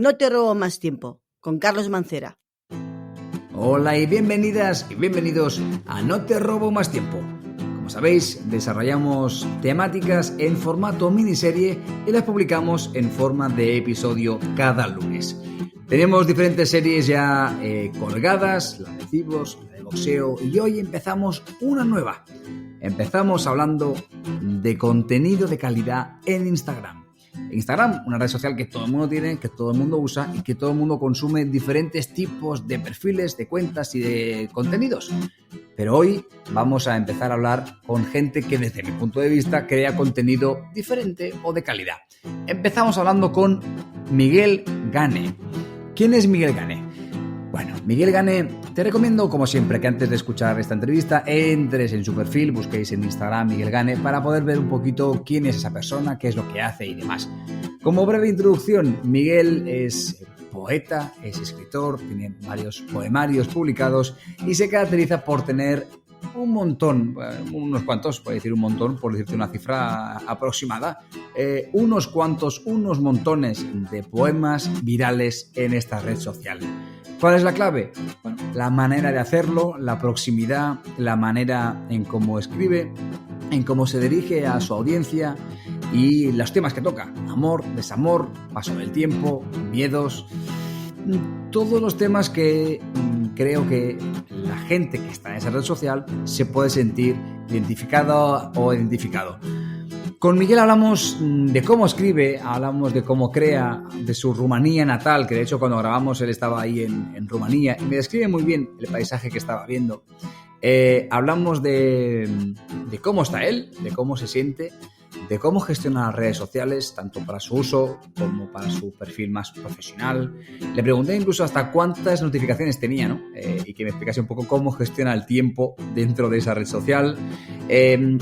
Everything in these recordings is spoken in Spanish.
No te robo más tiempo, con Carlos Mancera. Hola y bienvenidas y bienvenidos a No te robo más tiempo. Como sabéis, desarrollamos temáticas en formato miniserie y las publicamos en forma de episodio cada lunes. Tenemos diferentes series ya colgadas, la de cibos, la de boxeo, y hoy empezamos una nueva. Empezamos hablando de contenido de calidad en Instagram. Instagram, una red social que todo el mundo tiene, que todo el mundo usa y que todo el mundo consume diferentes tipos de perfiles, de cuentas y de contenidos. Pero hoy vamos a empezar a hablar con gente que desde mi punto de vista crea contenido diferente o de calidad. Empezamos hablando con Miguel Gane. ¿Quién es Miguel Gane? Bueno, Miguel Gane, te recomiendo como siempre que antes de escuchar esta entrevista entres en su perfil, busquéis en Instagram Miguel Gane para poder ver un poquito quién es esa persona, qué es lo que hace y demás. Como breve introducción, Miguel es poeta, es escritor, tiene varios poemarios publicados y se caracteriza por tener un montón, unos cuantos, puedo decir un montón, por decirte una cifra aproximada, unos montones de poemas virales en esta red social. ¿Cuál es la clave? Bueno, la manera de hacerlo, la proximidad, la manera en cómo escribe, en cómo se dirige a su audiencia y los temas que toca. Amor, desamor, paso del tiempo, miedos, todos los temas que creo que la gente que está en esa red social se puede sentir identificada o identificado. Con Miguel hablamos de cómo escribe, hablamos de cómo crea, de su Rumanía natal, que de hecho cuando grabamos él estaba ahí en Rumanía y me describe muy bien el paisaje que estaba viendo. Hablamos de cómo está él, de cómo se siente, de cómo gestiona las redes sociales, tanto para su uso como para su perfil más profesional. Le pregunté incluso hasta cuántas notificaciones tenía, ¿no? Y que me explicase un poco cómo gestiona el tiempo dentro de esa red social.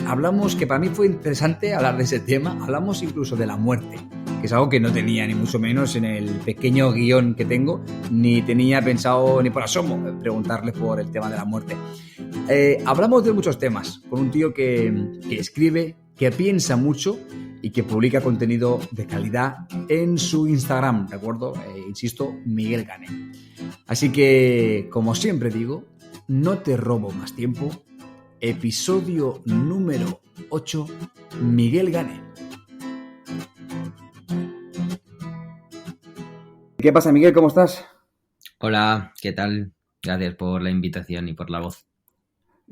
Hablamos, que para mí fue interesante hablar de ese tema, hablamos incluso de la muerte, que es algo que no tenía ni mucho menos en el pequeño guión que tengo, ni tenía pensado ni por asomo preguntarle por el tema de la muerte. Hablamos de muchos temas, con un tío que escribe, que piensa mucho y que publica contenido de calidad en su Instagram, ¿de acuerdo? Insisto, Miguel Gane. Así que, como siempre digo, no te robo más tiempo. Episodio número 8, Miguel Gane. ¿Qué pasa, Miguel? ¿Cómo estás? Hola, ¿qué tal? Gracias por la invitación y por la voz.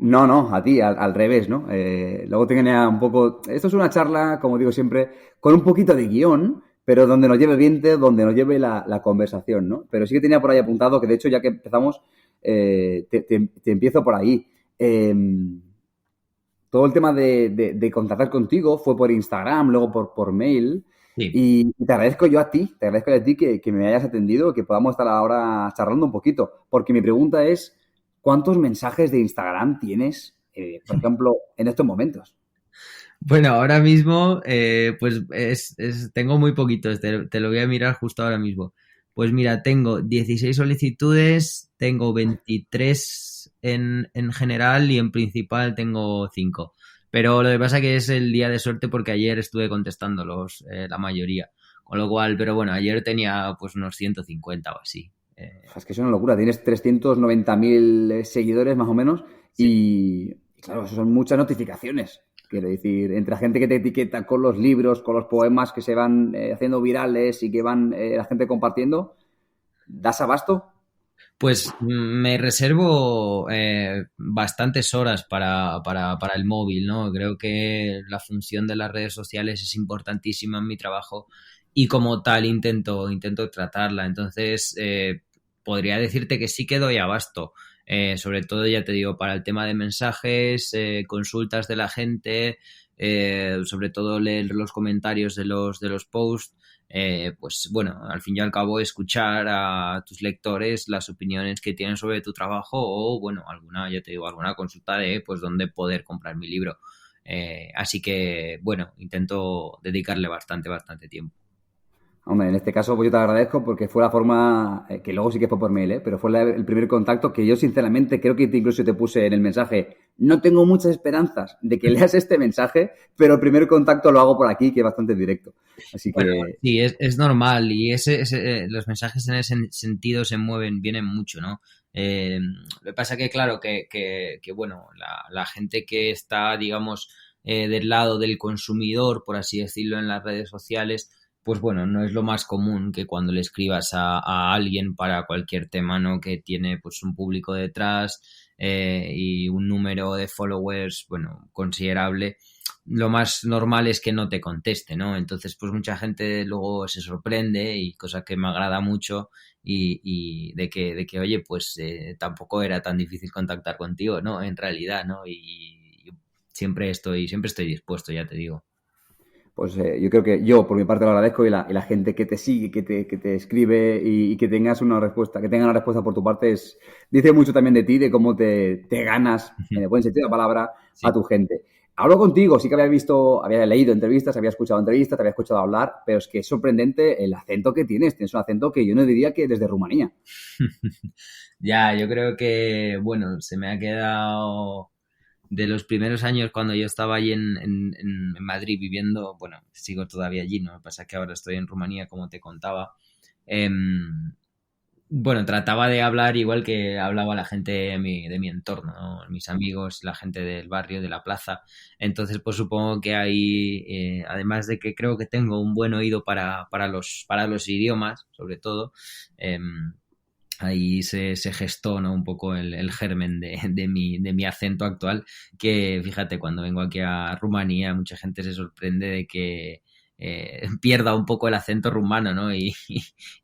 No, a ti, al revés, ¿no? Luego tenía un poco... Esto es una charla, como digo siempre, con un poquito de guión, pero donde nos lleve viento, donde nos lleve la conversación, ¿no? Pero sí que tenía por ahí apuntado, que de hecho ya que empezamos, te empiezo por ahí. Todo el tema de contactar contigo fue por Instagram, luego por mail. Sí. Y te agradezco yo a ti, que me hayas atendido, que podamos estar ahora charlando un poquito. Porque mi pregunta es... ¿Cuántos mensajes de Instagram tienes, por ejemplo, en estos momentos? Bueno, ahora mismo pues tengo muy poquitos, te lo voy a mirar justo ahora mismo. Pues mira, tengo 16 solicitudes, tengo 23 en general y en principal tengo 5. Pero lo que pasa que es el día de suerte porque ayer estuve contestándolos la mayoría. Con lo cual, pero bueno, ayer tenía pues unos 150 o así. Es que es una locura, tienes 390.000 seguidores más o menos y claro, eso son muchas notificaciones. Quiero decir, entre la gente que te etiqueta con los libros, con los poemas que se van haciendo virales y que van la gente compartiendo, ¿das abasto? Pues me reservo bastantes horas para el móvil, ¿no? Creo que la función de las redes sociales es importantísima en mi trabajo y como tal intento tratarla. Entonces, podría decirte que sí que doy abasto. Sobre todo, ya te digo, para el tema de mensajes, consultas de la gente, sobre todo leer los comentarios de los posts. Pues bueno, al fin y al cabo escuchar a tus lectores las opiniones que tienen sobre tu trabajo o bueno, alguna consulta de pues dónde poder comprar mi libro. Así que bueno, intento dedicarle bastante tiempo. Hombre, en este caso pues yo te agradezco porque fue la forma, que luego sí que fue por mail, pero fue el primer contacto que yo sinceramente creo que incluso te puse en el mensaje. No tengo muchas esperanzas de que leas este mensaje, pero el primer contacto lo hago por aquí, que es bastante directo. Así Bueno, que sí, es normal y los mensajes en ese sentido se mueven, vienen mucho, ¿no? Lo que pasa que, claro, que bueno, la gente que está, digamos, del lado del consumidor, por así decirlo, en las redes sociales, pues bueno, no es lo más común que cuando le escribas a alguien para cualquier tema, ¿no? Que tiene pues un público detrás y un número de followers, bueno, considerable. Lo más normal es que no te conteste, ¿no? Entonces, pues mucha gente luego se sorprende y cosa que me agrada mucho y de que oye, pues tampoco era tan difícil contactar contigo, ¿no? En realidad, ¿no? Y siempre estoy dispuesto, ya te digo. pues yo creo que yo por mi parte lo agradezco y la gente que te sigue, que te escribe y que tengas una respuesta, que tenga una respuesta por tu parte dice mucho también de ti, de cómo te ganas, en el buen sentido de la palabra, a Sí. tu gente. Hablo contigo, sí que había leído entrevistas, había escuchado entrevistas, te había escuchado hablar, pero es que es sorprendente el acento que tienes un acento que yo no diría que desde Rumanía. Ya, yo creo que, bueno, se me ha quedado de los primeros años cuando yo estaba allí en Madrid viviendo, bueno, sigo todavía allí, ¿no? Lo que pasa es que ahora estoy en Rumanía, como te contaba. Em, bueno, trataba de hablar igual que hablaba la gente de mi entorno, ¿no? Mis amigos, la gente del barrio, de la plaza. Entonces, pues supongo que ahí, además de que creo que tengo un buen oído para los idiomas, sobre todo, em, ahí se gestó, ¿no? Un poco el germen de mi acento actual, que fíjate, cuando vengo aquí a Rumanía, mucha gente se sorprende de que pierda un poco el acento rumano, ¿no? Y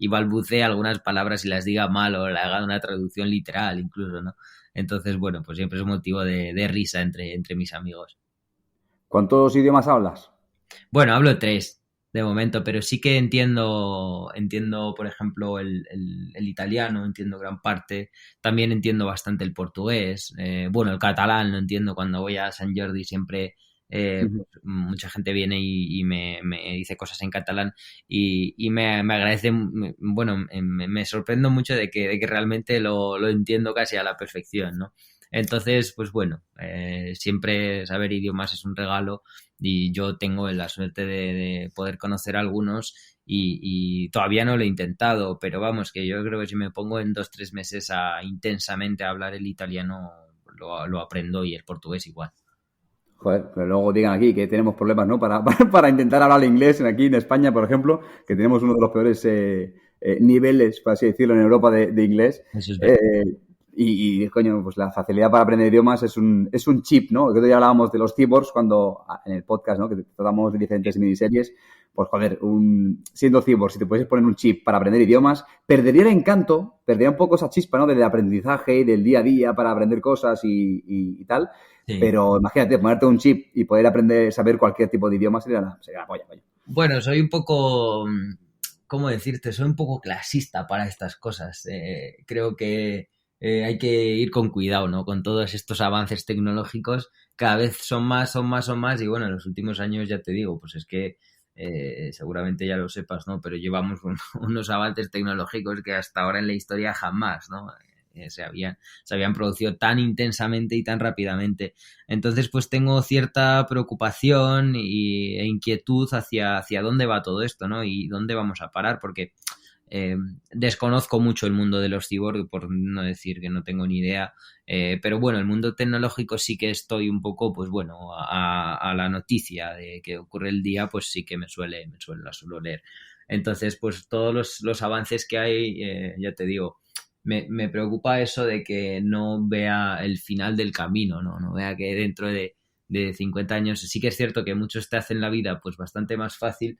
balbucee algunas palabras y las diga mal o le haga una traducción literal incluso, ¿no? Entonces, bueno, pues siempre es motivo de risa entre mis amigos. ¿Cuántos idiomas hablas? Bueno, hablo tres de momento, pero sí que entiendo, por ejemplo, el italiano, entiendo gran parte, también entiendo bastante el portugués, bueno, el catalán lo entiendo cuando voy a San Jordi siempre. Pues, mucha gente viene y me dice cosas en catalán y me agradece, bueno, me sorprendo mucho de que realmente lo entiendo casi a la perfección, ¿no? Entonces, pues bueno, siempre saber idiomas es un regalo y yo tengo la suerte de poder conocer a algunos y todavía no lo he intentado, pero vamos, que yo creo que si me pongo en 2, 3 meses intensamente a hablar el italiano, lo aprendo y el portugués igual. Joder, pero luego digan aquí que tenemos problemas, ¿no? Para intentar hablar inglés aquí en España, por ejemplo, que tenemos uno de los peores niveles, por así decirlo, en Europa de inglés. Eso es verdad. Eh, coño, pues la facilidad para aprender idiomas es un chip, ¿no? Que otro día hablábamos de los cyborgs en el podcast, ¿no? Que tratamos de diferentes miniseries. Pues joder, siendo cyborg, si te puedes poner un chip para aprender idiomas, perdería el encanto, perdería un poco esa chispa, ¿no? Del aprendizaje y del día a día para aprender cosas y tal. Sí. Pero imagínate, ponerte un chip y poder aprender, saber cualquier tipo de idioma sería la polla, coño. Bueno, soy un poco, ¿cómo decirte? Soy un poco clasista para estas cosas. Creo que hay que ir con cuidado, ¿no? Con todos estos avances tecnológicos, cada vez son más, son más, son más. Y bueno, en los últimos años ya te digo, pues es que seguramente ya lo sepas, ¿no? Pero llevamos unos avances tecnológicos que hasta ahora en la historia jamás, ¿no? Se habían producido tan intensamente y tan rápidamente. Entonces, pues tengo cierta preocupación e inquietud hacia dónde va todo esto, ¿no? Y dónde vamos a parar, porque eh, desconozco mucho el mundo de los cyborg, por no decir que no tengo ni idea, pero bueno, el mundo tecnológico sí que estoy un poco, pues bueno, a la noticia de que ocurre el día, pues sí que la suelo leer. Entonces, pues todos los avances que hay, ya te digo, me preocupa eso de que no vea el final del camino, ¿no? No vea que dentro de 50 años sí que es cierto que muchos te hacen la vida pues bastante más fácil,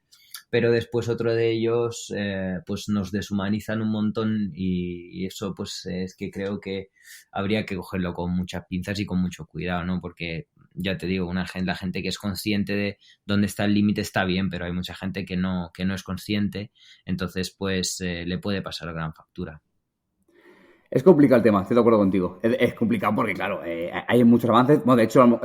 pero después otro de ellos pues nos deshumanizan un montón y eso pues es que creo que habría que cogerlo con muchas pinzas y con mucho cuidado, ¿no? Porque ya te digo, la gente que es consciente de dónde está el límite está bien, pero hay mucha gente que no es consciente, entonces pues le puede pasar gran factura. Es complicado el tema, estoy de acuerdo contigo. Es complicado porque, claro, hay muchos avances. Bueno, de hecho,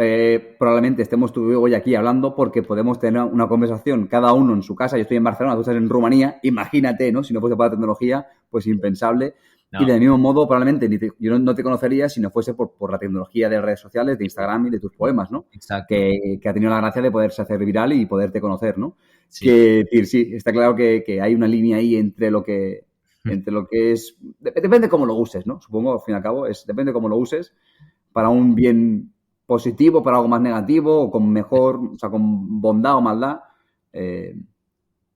probablemente estemos tú y yo hoy aquí hablando porque podemos tener una conversación cada uno en su casa. Yo estoy en Barcelona, tú estás en Rumanía. Imagínate, ¿no? Si no fuese por la tecnología, pues impensable. No. Y del mismo modo, probablemente yo no te conocería si no fuese por la tecnología de redes sociales, de Instagram y de tus poemas, ¿no? Exacto. Que ha tenido la gracia de poderse hacer viral y poderte conocer, ¿no? Sí. Que sí, está claro que hay una línea ahí entre lo que es... Depende de cómo lo uses, ¿no? Supongo, al fin y al cabo, depende de cómo lo uses para un bien positivo, para algo más negativo, o con mejor, o sea, con bondad o maldad.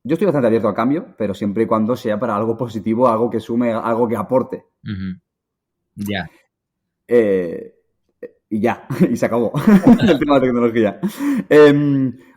Yo estoy bastante abierto al cambio, pero siempre y cuando sea para algo positivo, algo que sume, algo que aporte. Ya. Y ya, y se acabó el tema de tecnología.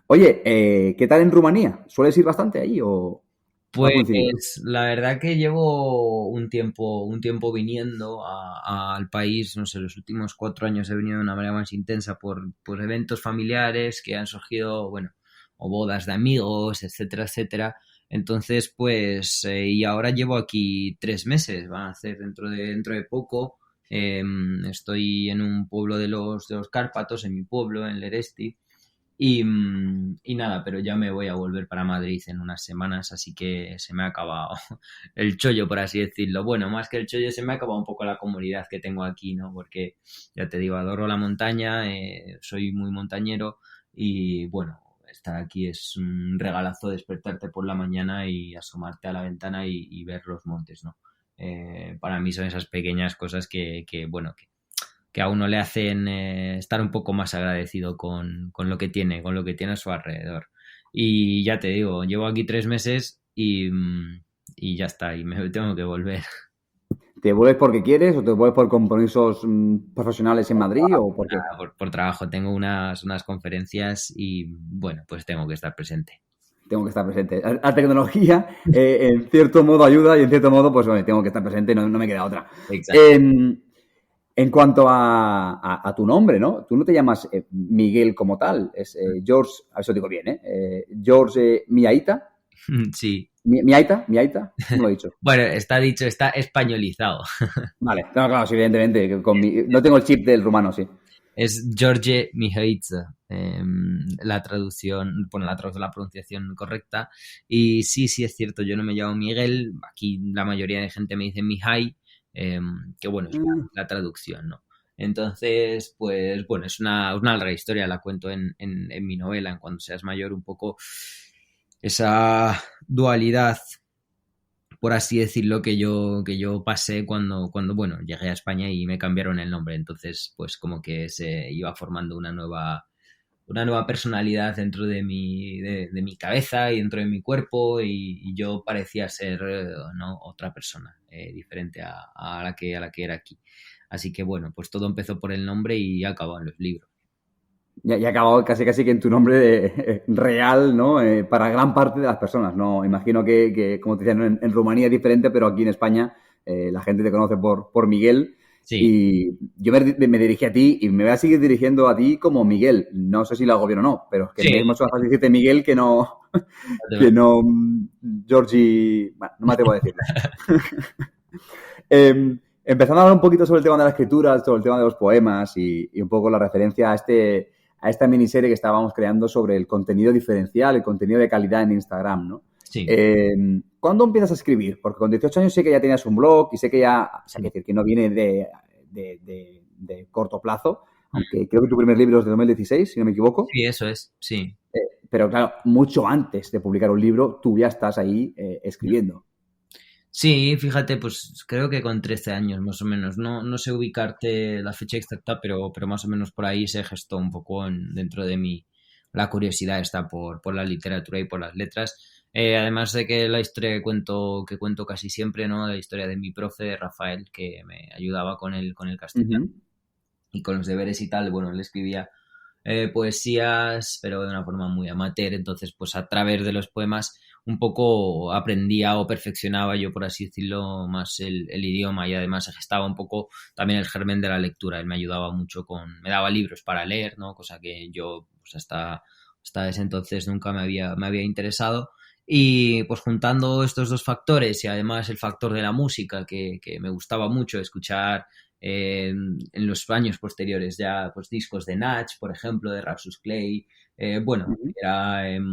Oye, ¿qué tal en Rumanía? ¿Sueles ir bastante ahí o...? Pues la verdad que llevo un tiempo viniendo al país, no sé, los últimos 4 años he venido de una manera más intensa por eventos familiares que han surgido, bueno, o bodas de amigos, etcétera, etcétera. Entonces, pues, y ahora llevo aquí 3 meses, van a hacer dentro de poco. Estoy en un pueblo de los Cárpatos, en mi pueblo, en Leresti. Y nada, pero ya me voy a volver para Madrid en unas semanas, así que se me ha acabado el chollo, por así decirlo. Bueno, más que el chollo, se me ha acabado un poco la comunidad que tengo aquí, ¿no? Porque, ya te digo, adoro la montaña, soy muy montañero y, bueno, estar aquí es un regalazo, despertarte por la mañana y asomarte a la ventana y ver los montes, ¿no? Para mí son esas pequeñas cosas bueno, que a uno le hacen estar un poco más agradecido con lo que tiene a su alrededor. Y ya te digo, llevo aquí 3 meses y ya está, y me tengo que volver. ¿Te vuelves porque quieres o te vuelves por compromisos profesionales en Madrid o por qué? Por trabajo, tengo unas conferencias y bueno, pues tengo que estar presente. Tengo que estar presente. La tecnología, en cierto modo, ayuda y en cierto modo, pues bueno, tengo que estar presente, no me queda otra. Exacto. En cuanto a tu nombre, ¿no? Tú no te llamas Miguel como tal, es George, a ver si lo digo bien, George Miaita. Sí. ¿Miaita? ¿Cómo lo he dicho? Bueno, está dicho, está españolizado. Vale, no, claro, sí, evidentemente. No tengo el chip del rumano, sí. Es George Mihaitsa, la traducción, bueno, la pronunciación correcta. Y sí, es cierto, yo no me llamo Miguel, aquí la mayoría de gente me dice Mihai, que bueno, es la traducción, ¿no? Entonces, pues bueno, es una larga historia, la cuento en mi novela, en Cuando seas mayor, un poco esa dualidad, por así decirlo, que yo pasé cuando bueno, llegué a España y me cambiaron el nombre. Entonces, pues como que se iba formando una nueva personalidad dentro de mi cabeza y dentro de mi cuerpo, y yo parecía ser ¿no? otra persona diferente a la que era aquí. Así que bueno, pues todo empezó por el nombre y ha acabado en los libros. Y ha acabado casi que en tu nombre real, ¿no? Para gran parte de las personas, ¿no? Imagino que como te decían, en Rumanía es diferente, pero aquí en España la gente te conoce por Miguel. Sí. Y yo me dirigí a ti y me voy a seguir dirigiendo a ti como Miguel. No sé si lo hago bien o no, pero es que me es mucho más fácil decirte Miguel que no Georgie... Bueno, no me atrevo a decirlo. Empezando a hablar un poquito sobre el tema de la escritura, sobre el tema de los poemas y un poco la referencia a esta miniserie que estábamos creando sobre el contenido diferencial, el contenido de calidad en Instagram, ¿no? Sí. ¿Cuándo empiezas a escribir? Porque con 18 años sé que ya tenías un blog y sé que ya, o sea, que no viene de corto plazo, aunque creo que tu primer libro es de 2016, si no me equivoco. Sí, eso es, sí. Pero claro, mucho antes de publicar un libro, tú ya estás ahí escribiendo. Sí, fíjate, pues creo que con 13 años más o menos. No sé ubicarte la fecha exacta, pero más o menos por ahí se gestó un poco dentro de mí la curiosidad está por la literatura y por las letras. Además de que la historia que cuento casi siempre, ¿no? La historia de mi profe, Rafael, que me ayudaba con el castellano y con los deberes y tal. Bueno, él escribía poesías, pero de una forma muy amateur. Entonces, pues a través de los poemas un poco aprendía o perfeccionaba yo, por así decirlo, más el idioma, y además se gestaba un poco también el germen de la lectura. Él me ayudaba mucho me daba libros para leer, ¿no? Cosa que yo pues hasta ese entonces nunca me había interesado. Y pues juntando estos dos factores y además el factor de la música que me gustaba mucho escuchar en los años posteriores, ya pues discos de Natch, por ejemplo, de Rapsus Clay, bueno, Ujú. era el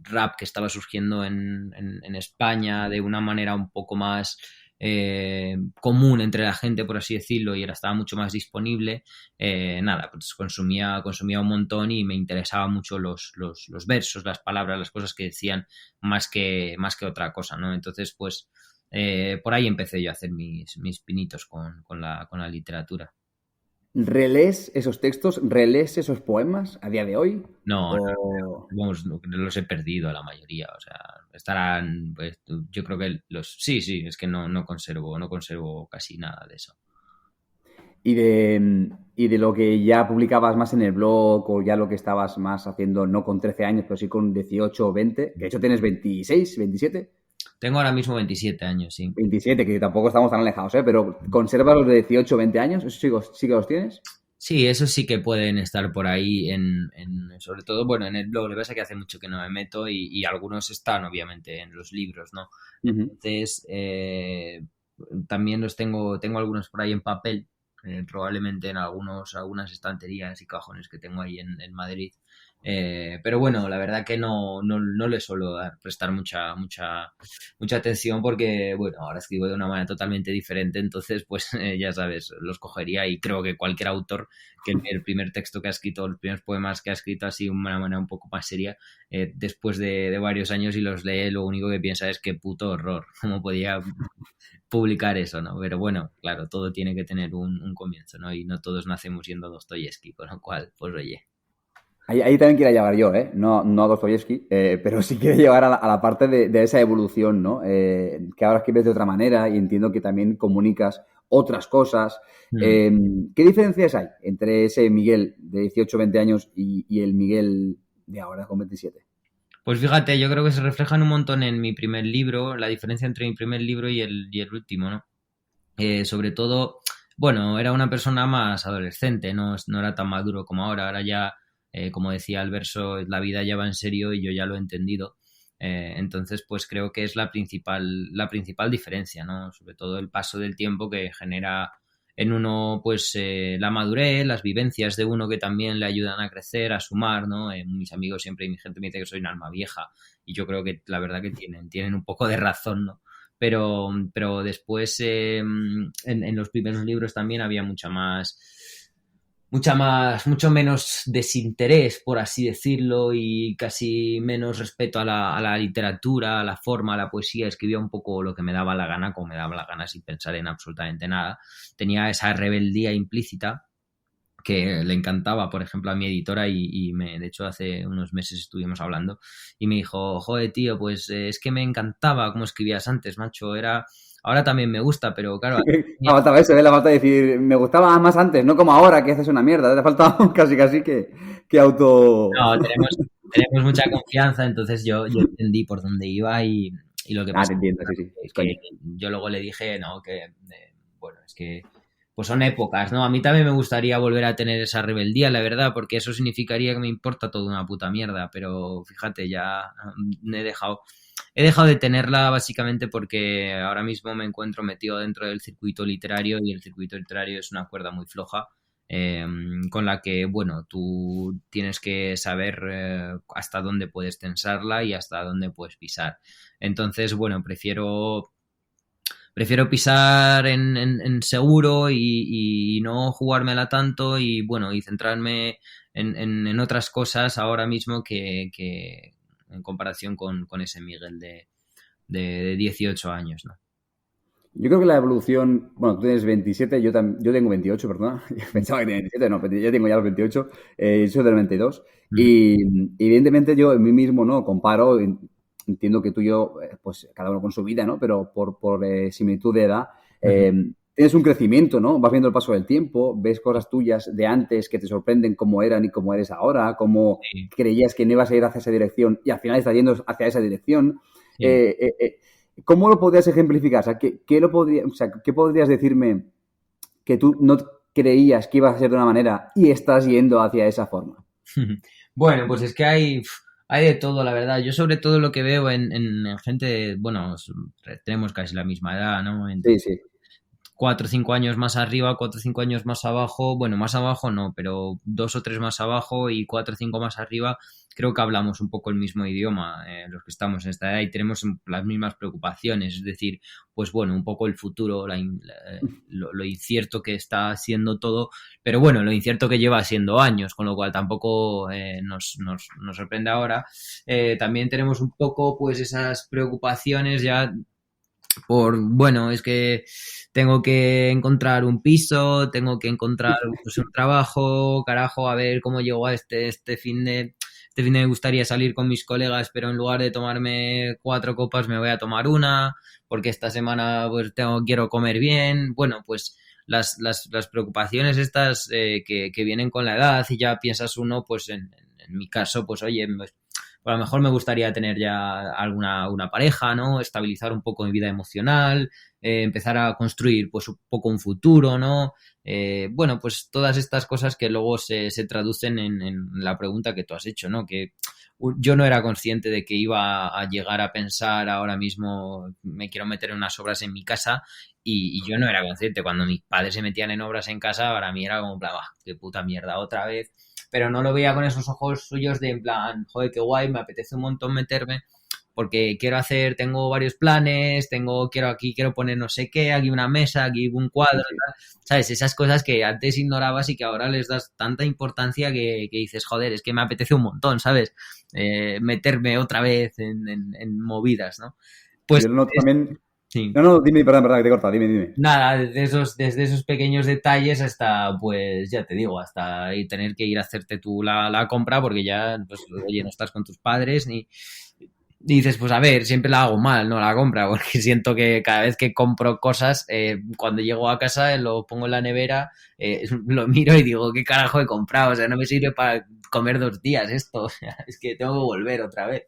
rap que estaba surgiendo en España de una manera un poco más común entre la gente, por así decirlo, y estaba mucho más disponible. Nada, pues consumía un montón y me interesaban mucho los versos, las palabras, las cosas que decían más que otra cosa, ¿no? Entonces, pues por ahí empecé yo a hacer mis pinitos con la literatura. ¿Relees esos textos? ¿Relees esos poemas a día de hoy? No, O... vamos, los he perdido la mayoría, o sea, estarán, pues, yo creo que sí, es que no conservo casi nada de eso. Y de lo que ya publicabas más en el blog o ya lo que estabas más haciendo, no con 13 años, pero sí con 18 o 20, que de hecho tienes 26, 27, Tengo ahora mismo 27 años, sí. 27, que tampoco estamos tan alejados, ¿eh? Pero ¿conservas los de 18 o 20 años? ¿Eso sí que los tienes? Sí, esos sí que pueden estar por ahí sobre todo, bueno, en el blog. Lo que pasa es que hace mucho que no me meto y algunos están, obviamente, en los libros, ¿no? Ujú. Entonces, también tengo algunos por ahí en papel, probablemente en algunas estanterías y cajones que tengo ahí en Madrid. Pero bueno, la verdad que no le suelo prestar mucha atención porque, bueno, ahora escribo de una manera totalmente diferente, entonces, pues ya sabes, los cogería y creo que cualquier autor que el primer texto que ha escrito, los primeros poemas que ha escrito así de una manera un poco más seria, después de varios años y los lee, lo único que piensa es qué puto horror, cómo podía publicar eso, ¿no? Pero bueno, claro, todo tiene que tener un comienzo, ¿no? Y no todos nacemos siendo Dostoyevsky, con lo cual, pues oye. Ahí también quiero llegar yo, ¿eh? No a Dostoyevsky, pero sí quiero llegar a la parte de esa evolución, ¿no? Que ahora escribes de otra manera y entiendo que también comunicas otras cosas. Mm. ¿Qué diferencias hay entre ese Miguel de 18 20 años y el Miguel de ahora con 27? Pues fíjate, yo creo que se reflejan un montón en mi primer libro, la diferencia entre mi primer libro y el último, ¿no? Sobre todo, bueno, era una persona más adolescente, no era tan maduro como ahora. Ahora ya, como decía el verso, la vida ya va en serio y yo ya lo he entendido. Entonces, pues creo que es la principal diferencia, ¿no? Sobre todo el paso del tiempo que genera en uno, pues, la madurez, las vivencias de uno que también le ayudan a crecer, a sumar, ¿no? Mis amigos siempre y mi gente me dice que soy un alma vieja y yo creo que la verdad que tienen un poco de razón, ¿no? Pero después en los primeros libros también había mucho menos desinterés, por así decirlo, y casi menos respeto a la literatura, a la forma, a la poesía. Escribía un poco lo que me daba la gana, como me daba la gana, sin pensar en absolutamente nada. Tenía esa rebeldía implícita que le encantaba, por ejemplo, a mi editora de hecho, hace unos meses estuvimos hablando y me dijo, joder, tío, pues es que me encantaba cómo escribías antes, macho, ahora también me gusta, pero claro, La falta eso, ¿eh? La falta de decir, me gustaba más antes, no como ahora que haces una mierda. Te falta casi que auto... no, tenemos mucha confianza, entonces yo entendí por dónde iba y lo que Ah, pasa te entiendo, sí, sí. es Es que coña. yo luego le dije, no, bueno, es que pues son épocas, ¿no? A mí también me gustaría volver a tener esa rebeldía, la verdad, porque eso significaría que me importa toda una puta mierda, pero fíjate, ya he dejado de tenerla básicamente porque ahora mismo me encuentro metido dentro del circuito literario y el circuito literario es una cuerda muy floja eh, con la que, bueno, tú tienes que saber hasta dónde puedes tensarla y hasta dónde puedes pisar. Entonces, bueno, prefiero pisar en seguro y no jugármela tanto y, bueno, y centrarme en otras cosas ahora mismo que en comparación con ese Miguel de 18 años, ¿no? Yo creo que la evolución, bueno, tú tienes 27, yo tengo 28, perdona. Pensaba que tenía 27, no, ya tengo ya los 28, soy del 92. Mm, Y evidentemente yo en mí mismo, ¿no? Comparo, entiendo que tú y yo, pues cada uno con su vida, ¿no? Pero por similitud de edad, ujú. tienes un crecimiento, ¿no? Vas viendo el paso del tiempo, ves cosas tuyas de antes que te sorprenden cómo eran y cómo eres ahora, cómo Sí, creías que no ibas a ir hacia esa dirección y al final estás yendo hacia esa dirección. sí. Eh, eh, eh, ¿Cómo lo podrías ejemplificar? O sea, ¿qué podrías decirme que tú no creías que ibas a ser de una manera y estás yendo hacia esa forma? Bueno, pues es que Hay de todo, la verdad. Yo sobre todo lo que veo en gente, bueno, tenemos casi la misma edad, ¿no? Sí, sí. 4 o 5 años más arriba, 4 o 5 años más abajo, bueno, más abajo no, pero 2 o 3 más abajo y 4 o 5 más arriba, creo que hablamos un poco el mismo idioma, los que estamos en esta edad y tenemos las mismas preocupaciones, es decir, pues bueno, un poco el futuro, lo incierto que está siendo todo, pero bueno, lo incierto que lleva siendo años, con lo cual tampoco nos sorprende ahora. También tenemos un poco pues esas preocupaciones ya bueno, es que tengo que encontrar un piso, tengo que encontrar pues, un trabajo, carajo, a ver cómo llego a este fin de me gustaría salir con mis colegas, pero en lugar de tomarme 4 copas me voy a tomar una, porque esta semana pues quiero comer bien. Bueno, pues las preocupaciones estas que vienen con la edad y ya piensas uno, pues en mi caso, pues oye, pues a lo mejor me gustaría tener ya una pareja, ¿no? Estabilizar un poco mi vida emocional, empezar a construir pues un poco un futuro, ¿no? Bueno, pues todas estas cosas que luego se traducen en la pregunta que tú has hecho, ¿no? Que yo no era consciente de que iba a llegar a pensar ahora mismo me quiero meter en unas obras en mi casa y yo no era consciente. Cuando mis padres se metían en obras en casa, para mí era como, "Bah, qué puta mierda, otra vez", pero no lo veía con esos ojos suyos de en plan, joder, qué guay, me apetece un montón meterme porque tengo varios planes, quiero poner no sé qué, aquí una mesa, aquí un cuadro, Sí. tal, ¿sabes? Esas cosas que antes ignorabas y que ahora les das tanta importancia que dices, joder, es que me apetece un montón, ¿sabes? Meterme otra vez en movidas, ¿no? Pues Yo lo noto también. sí. No, no, dime, perdón, que te he cortado, dime. Nada, desde esos pequeños detalles hasta, pues ya te digo, hasta tener que ir a hacerte tú la compra porque ya, pues, oye, no estás con tus padres ni... Y dices, pues a ver, siempre la hago mal, ¿no? La compra, porque siento que cada vez que compro cosas, cuando llego a casa lo pongo en la nevera, lo miro y digo, ¿qué carajo he comprado? O sea, no me sirve para comer 2 días esto, o sea, es que tengo que volver otra vez.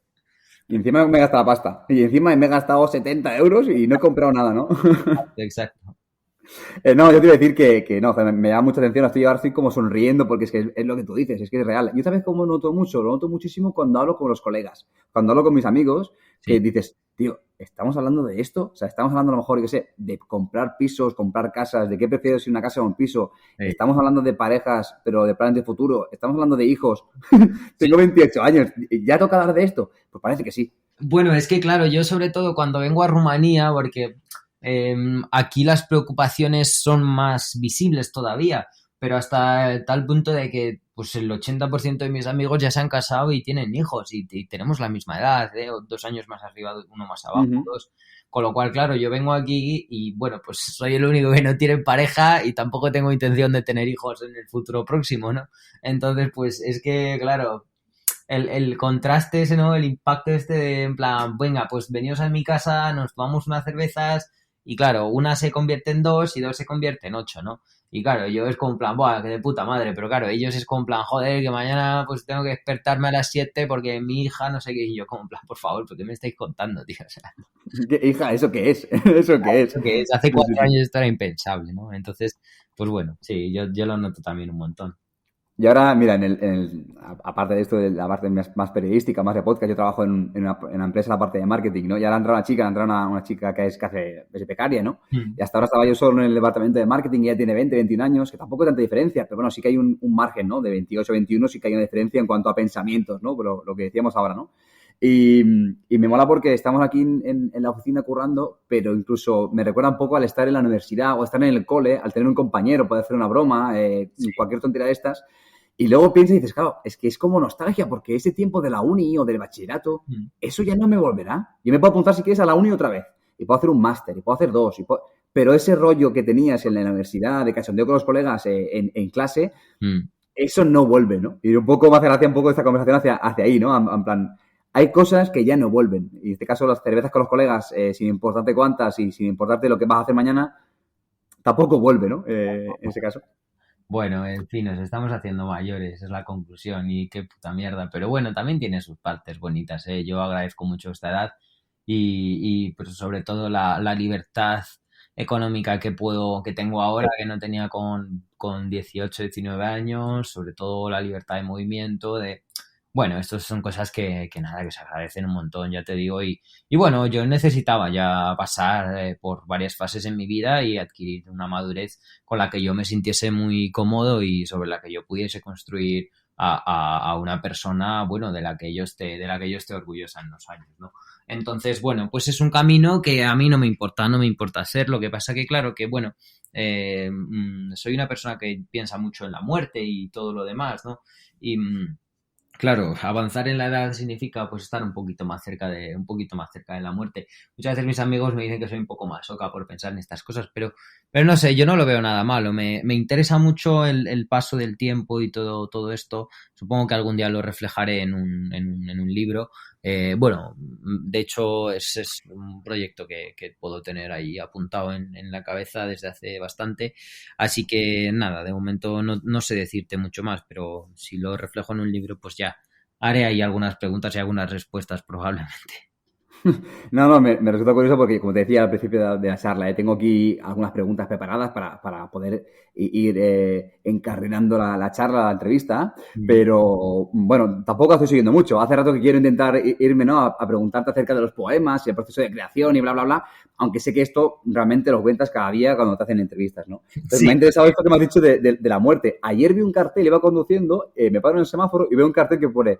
Y encima me he gastado la pasta. Y encima me he gastado 70 euros y no he comprado nada, ¿no? Exacto. No, yo te iba a decir que no, o sea, me llama mucha atención. Estoy ahora estoy como sonriendo porque es que es lo que tú dices, es que es real. Yo sabes cómo noto mucho, lo noto muchísimo cuando hablo con los colegas, cuando hablo con mis amigos, que Sí, dices, tío, estamos hablando de esto, o sea, estamos hablando a lo mejor, yo qué sé, de comprar pisos, comprar casas, de qué prefiero si una casa o un piso, sí. estamos hablando de parejas, pero de planes de futuro, estamos hablando de hijos. Sí. Tengo 28 años, ¿ya toca hablar de esto? Pues parece que sí. Bueno, es que claro, yo sobre todo cuando vengo a Rumanía, porque aquí las preocupaciones son más visibles todavía, pero hasta tal punto de que pues el 80% de mis amigos ya se han casado y tienen hijos y tenemos la misma edad, o 2 años más arriba, uno más abajo, Ujú. dos. Con lo cual, claro, yo vengo aquí y bueno, pues soy el único que no tiene pareja y tampoco tengo intención de tener hijos en el futuro próximo, ¿no? Entonces, pues es que, claro, el contraste ese, ¿no? El impacto este de, en plan, venga, pues venidos a mi casa, nos tomamos unas cervezas y claro, una se convierte en dos y dos se convierte en ocho, ¿no? Y claro, yo es como en plan, buah, que de puta madre, pero claro, ellos es como en plan, joder, que mañana pues tengo que despertarme a las 7 porque mi hija no sé qué, y yo como en plan, por favor, ¿por qué me estáis contando, tío? O sea, Hija, ¿eso qué es? ¿Eso qué es? eso que es, hace Sí, sí, 4 años sí. esto era impensable, ¿no? Entonces, pues bueno, sí, yo lo noto también un montón. Y ahora, mira, aparte de esto, de la parte más periodística, más de podcast, yo trabajo en una empresa, la parte de marketing, ¿no? Y ahora ha entrado una chica, ha entrado una chica que es becaria, ¿no? Mm. Y hasta ahora estaba yo solo en el departamento de marketing y ella tiene 20, 21 años, que tampoco hay tanta diferencia, pero bueno, sí que hay un margen, ¿no? De 28, 21 sí que hay una diferencia en cuanto a pensamientos, ¿no? Pero lo que decíamos ahora, ¿no? Y, y me mola porque estamos aquí en la oficina currando, pero incluso me recuerda un poco al estar en la universidad o estar en el cole, al tener un compañero, poder hacer una broma, cualquier tontería de estas. Y luego piensas y dices, claro, es que es como nostalgia, porque ese tiempo de la uni o del bachillerato, Mm. eso ya no me volverá. Yo me puedo apuntar si quieres a la uni otra vez, y puedo hacer un máster, y puedo hacer dos, pero ese rollo que tenías en la universidad, de cachondeo con los colegas en clase, Mm. eso no vuelve, ¿no? Y un poco me hace gracia un poco esta conversación hacia ahí, ¿no? En plan, hay cosas que ya no vuelven. Y en este caso, las cervezas con los colegas, sin importarte cuántas y sin importarte lo que vas a hacer mañana, tampoco vuelve, ¿no? En ese caso. Bueno, en fin, nos estamos haciendo mayores, es la conclusión, y qué puta mierda. Pero bueno, también tiene sus partes bonitas, ¿eh? Yo agradezco mucho esta edad y pues sobre todo la libertad económica que tengo ahora, que no tenía con 18, 19 años, sobre todo la libertad de movimiento, Bueno, estas son cosas que nada, que se agradecen un montón, ya te digo. Y bueno, yo necesitaba ya pasar por varias fases en mi vida y adquirir una madurez con la que yo me sintiese muy cómodo y sobre la que yo pudiese construir a una persona, bueno, de la que yo esté orgullosa en los años, ¿no? Entonces, bueno, pues es un camino que a mí no me importa hacer. Lo que pasa que, claro, que bueno, soy una persona que piensa mucho en la muerte y todo lo demás, ¿no? Y claro, avanzar en la edad significa pues estar un poquito más cerca de la muerte. Muchas veces mis amigos me dicen que soy un poco más soca por pensar en estas cosas, pero no sé, yo no lo veo nada malo. Me interesa mucho el paso del tiempo y todo esto. Supongo que algún día lo reflejaré en un libro. Bueno, de hecho es un proyecto que puedo tener ahí apuntado en la cabeza desde hace bastante. Así que nada, de momento no sé decirte mucho más, pero si lo reflejo en un libro, pues ya haré ahí algunas preguntas y algunas respuestas probablemente. No, me resulta curioso porque, como te decía al principio de la charla, tengo aquí algunas preguntas preparadas para poder ir encarrilando la charla, la entrevista, Mm. pero bueno, tampoco la estoy siguiendo mucho. Hace rato que quiero intentar irme, ¿no? a preguntarte acerca de los poemas y el proceso de creación y bla, bla, bla, aunque sé que esto realmente lo cuentas cada día cuando te hacen entrevistas, ¿no? Entonces, me ha Sí. interesado esto que me has dicho de la muerte. Ayer vi un cartel, iba conduciendo, me paro en el semáforo y veo un cartel que pone: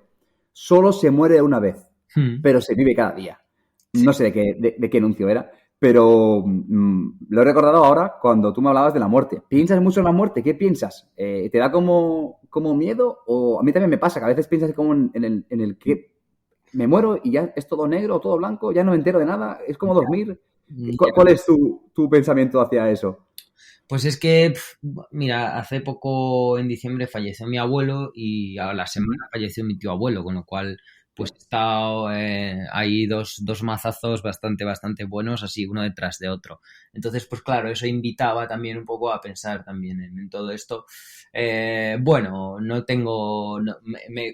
solo se muere una vez, Mm. pero se vive cada día. Sí. No sé de qué anuncio era, pero lo he recordado ahora cuando tú me hablabas de la muerte. ¿Piensas mucho en la muerte? ¿Qué piensas? ¿Te da como miedo? O a mí también me pasa que a veces piensas como en el que me muero y ya es todo negro o todo blanco, ya no me entero de nada, es como dormir. ¿Cuál Ya. es tu pensamiento hacia eso? Pues es que, mira, hace poco en diciembre falleció mi abuelo y a la Ujú. semana falleció mi tío abuelo, con lo cual pues he estado ahí dos mazazos bastante buenos, así uno detrás de otro. Entonces, pues claro, eso invitaba también un poco a pensar también en todo esto. Bueno, no tengo, no-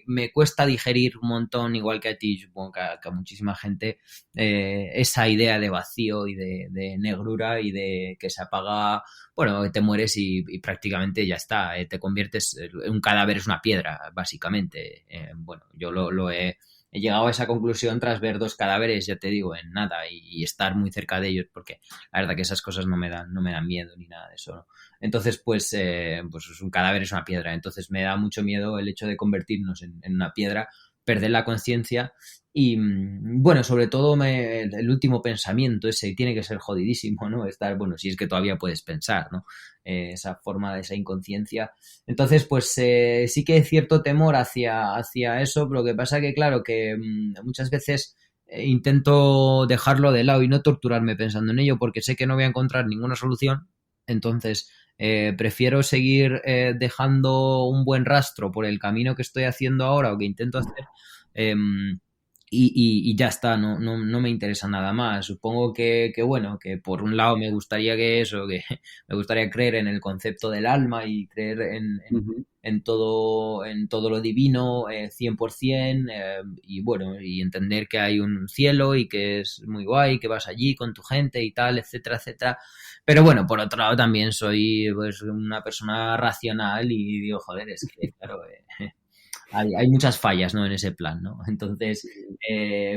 me cuesta digerir un montón, igual que a ti, supongo que a muchísima gente, esa idea de vacío y de negrura y de que se apaga, bueno, te mueres y prácticamente ya está, te conviertes, un cadáver es una piedra, básicamente. Bueno, yo he llegado a esa conclusión tras ver dos cadáveres, ya te digo, en nada y estar muy cerca de ellos, porque la verdad que esas cosas no me dan miedo ni nada de eso, ¿no? Entonces, pues un cadáver es una piedra, entonces me da mucho miedo el hecho de convertirnos en una piedra, perder la conciencia y bueno, sobre todo el último pensamiento ese tiene que ser jodidísimo, ¿no? Estar, bueno, si es que todavía puedes pensar, ¿no? Esa forma de esa inconsciencia. Entonces, pues sí que hay cierto temor hacia eso, pero lo que pasa que, claro, que muchas veces intento dejarlo de lado y no torturarme pensando en ello porque sé que no voy a encontrar ninguna solución. Entonces, prefiero seguir dejando un buen rastro por el camino que estoy haciendo ahora o que intento hacer. em, y ya está, no me interesa nada más. Supongo bueno, que por un lado me gustaría que me gustaría creer en el concepto del alma y creer Ujú. en todo lo divino, 100%, y bueno, y entender que hay un cielo y que es muy guay, que vas allí con tu gente y tal, etcétera, etcétera. Pero bueno, por otro lado también soy pues una persona racional y digo, joder, es que claro, hay muchas fallas, ¿no? En ese plan, ¿no? Entonces,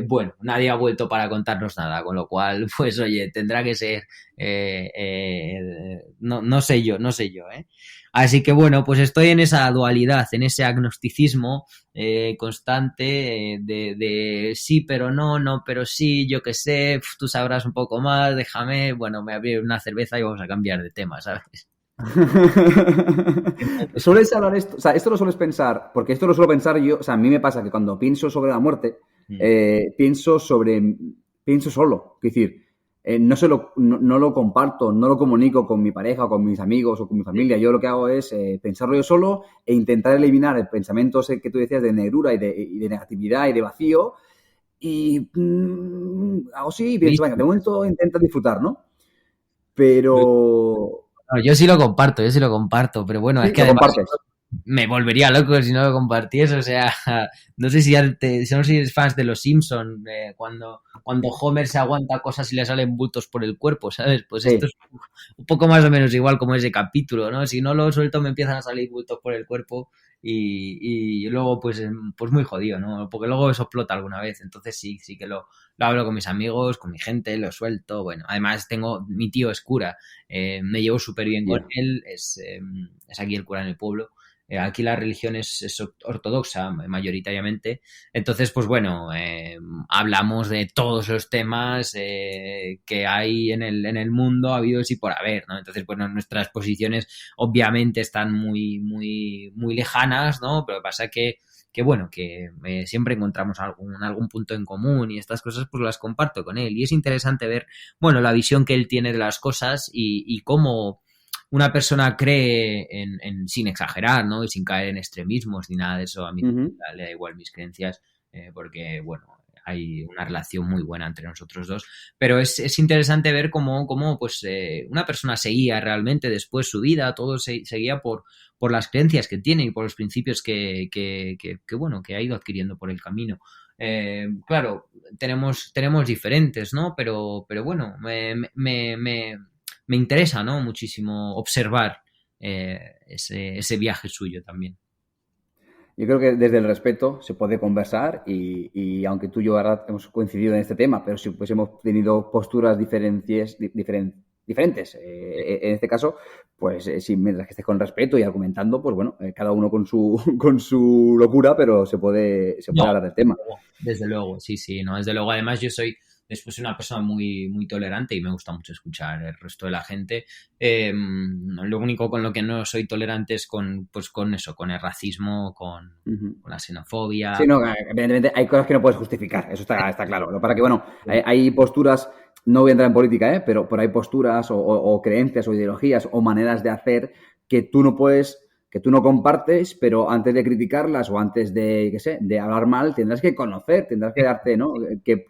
bueno, nadie ha vuelto para contarnos nada, con lo cual, pues oye, tendrá que ser, no sé yo, ¿eh? Así que bueno, pues estoy en esa dualidad, en ese agnosticismo constante de sí, pero no, no, pero sí, yo qué sé, tú sabrás un poco más, déjame, bueno, me abrí una cerveza y vamos a cambiar de tema, ¿sabes? ¿Sueles hablar esto? O sea, esto lo sueles pensar, porque esto lo suelo pensar yo, o sea, a mí me pasa que cuando pienso sobre la muerte, Mm. pienso solo. Es decir, no lo comparto, no lo comunico con mi pareja o con mis amigos o con mi familia. Yo lo que hago es pensarlo yo solo e intentar eliminar el pensamiento ese que tú decías de negrura y de negatividad y de vacío. Y hago así y pienso, venga, de momento intenta disfrutar, ¿no? Pero No, yo sí lo comparto, pero bueno, es sí, que lo además compartes. me volvería loco si no lo compartiese. O sea, no sé si no sé si eres fans de Los Simpson, cuando Homer se aguanta cosas y le salen bultos por el cuerpo, ¿sabes? Pues Sí. esto es un poco más o menos igual como ese capítulo, ¿no? Si no lo suelto me empiezan a salir bultos por el cuerpo y luego pues muy jodido, ¿no? Porque luego eso explota alguna vez. Entonces sí que lo hablo con mis amigos, con mi gente, lo suelto. Bueno, además mi tío es cura, me llevo súper bien con Yeah. él, es aquí el cura en el pueblo. Aquí la religión es ortodoxa mayoritariamente. Entonces, pues bueno, hablamos de todos los temas que hay en el mundo, habidos y por haber, ¿no? Entonces, bueno, nuestras posiciones obviamente están muy, muy, muy lejanas, ¿no? Pero pasa que bueno, que siempre encontramos algún punto en común y estas cosas pues las comparto con él. Y es interesante ver, bueno, la visión que él tiene de las cosas y cómo una persona cree sin exagerar, ¿no? Y sin caer en extremismos ni nada de eso. A mí Ujú. le da igual mis creencias porque, bueno, hay una relación muy buena entre nosotros dos. Pero es interesante ver cómo pues, una persona seguía realmente después su vida, todo seguía por las creencias que tiene y por los principios bueno, que ha ido adquiriendo por el camino. Claro, tenemos diferentes, ¿no? Pero bueno, me interesa, ¿no? Muchísimo observar ese viaje suyo también. Yo creo que desde el respeto se puede conversar y aunque tú y yo ahora hemos coincidido en este tema, pero si pues hemos tenido posturas diferentes, en este caso, pues sí, mientras que estés con respeto y argumentando, pues bueno, cada uno con su, con su locura, pero se No, puede hablar del tema. desde luego, sí, sí, no, desde luego. Además, yo soy después una persona muy, muy tolerante y me gusta mucho escuchar el resto de la gente. Lo único con lo que no soy tolerante es pues con eso, con el racismo, Ujú. con la xenofobia. Sí, no, evidentemente hay cosas que no puedes justificar, eso está claro. Lo para que, bueno, hay posturas, no voy a entrar en política, pero hay posturas o creencias o ideologías o maneras de hacer que tú no puedes, que tú no compartes, pero antes de criticarlas o antes de, qué sé, de hablar mal, tendrás que conocer, tendrás que darte, ¿no? Que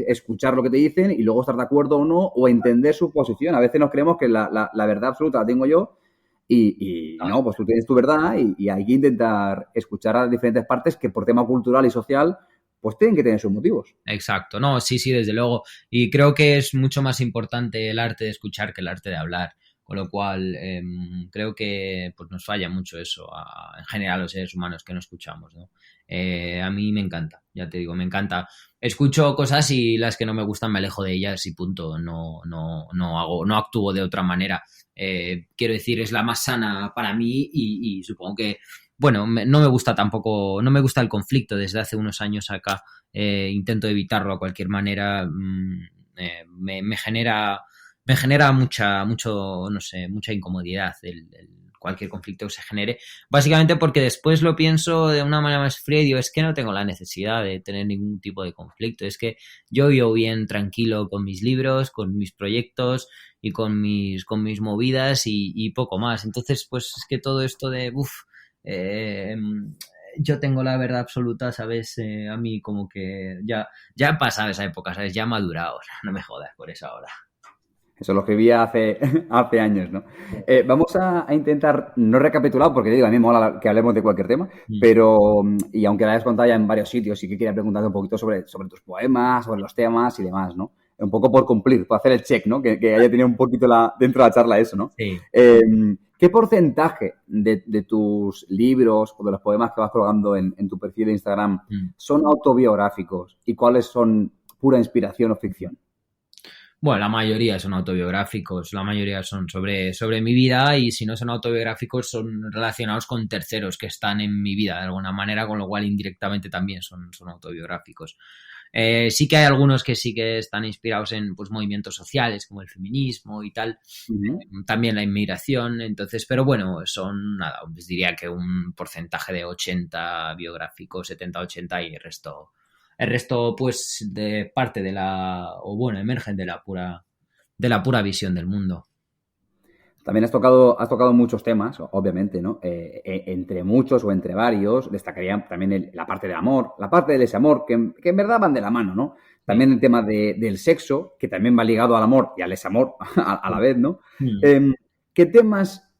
escuchar lo que te dicen y luego estar de acuerdo o no, o entender su posición. A veces nos creemos que la verdad absoluta la tengo yo y no, pues tú tienes tu verdad y hay que intentar escuchar a las diferentes partes que por tema cultural y social pues tienen que tener sus motivos. Exacto, no, sí, sí, desde luego. Y creo que es mucho más importante el arte de escuchar que el arte de hablar. Con lo cual, creo que pues nos falla mucho eso en general los seres humanos que no escuchamos, ¿no? A mí me encanta, ya te digo, me encanta. Escucho cosas y las que no me gustan me alejo de ellas y punto. No actúo de otra manera. Quiero decir, es la más sana para mí y supongo que, bueno, no me gusta tampoco, no me gusta el conflicto desde hace unos años acá. Intento evitarlo a cualquier manera. Me genera no sé, mucha incomodidad cualquier conflicto que se genere, básicamente porque después lo pienso de una manera más fría y digo, es que no tengo la necesidad de tener ningún tipo de conflicto, es que yo vivo bien tranquilo con mis libros, con mis proyectos y con mis movidas y poco más. Entonces, pues es que todo esto de, eh, yo tengo la verdad absoluta, ¿sabes? A mí como que ya he pasado esa época, ¿sabes? Ya he madurado, o sea, no me jodas por eso ahora. Eso lo escribía hace años, ¿no? Vamos a intentar, no recapitular, porque digo, a mí me mola que hablemos de cualquier tema, pero, y aunque la hayas contado ya en varios sitios, sí que quería preguntarte un poquito sobre tus poemas, sobre los temas y demás, ¿no? Un poco por cumplir, por hacer el check, ¿no? Que haya tenido un poquito dentro de la charla eso, ¿no? Sí. ¿Qué porcentaje de tus libros o de los poemas que vas colgando en tu perfil de Instagram son autobiográficos y cuáles son pura inspiración o ficción? Bueno, la mayoría son autobiográficos, la mayoría son sobre mi vida y si no son autobiográficos son relacionados con terceros que están en mi vida de alguna manera, con lo cual indirectamente también son autobiográficos. Sí que hay algunos que sí que están inspirados en pues, movimientos sociales como el feminismo y tal, también la inmigración, entonces, pero bueno, son nada, pues diría que un porcentaje de 80 biográficos, 70-80 y el resto, pues, de parte o bueno, emergen de la pura visión del mundo. También has tocado muchos temas, obviamente, ¿no? Entre muchos o entre varios, destacaría también la parte del amor, la parte del desamor, que en verdad van de la mano, ¿no? También el tema del sexo, que también va ligado al amor y al desamor a la vez, ¿no? ¿Qué temas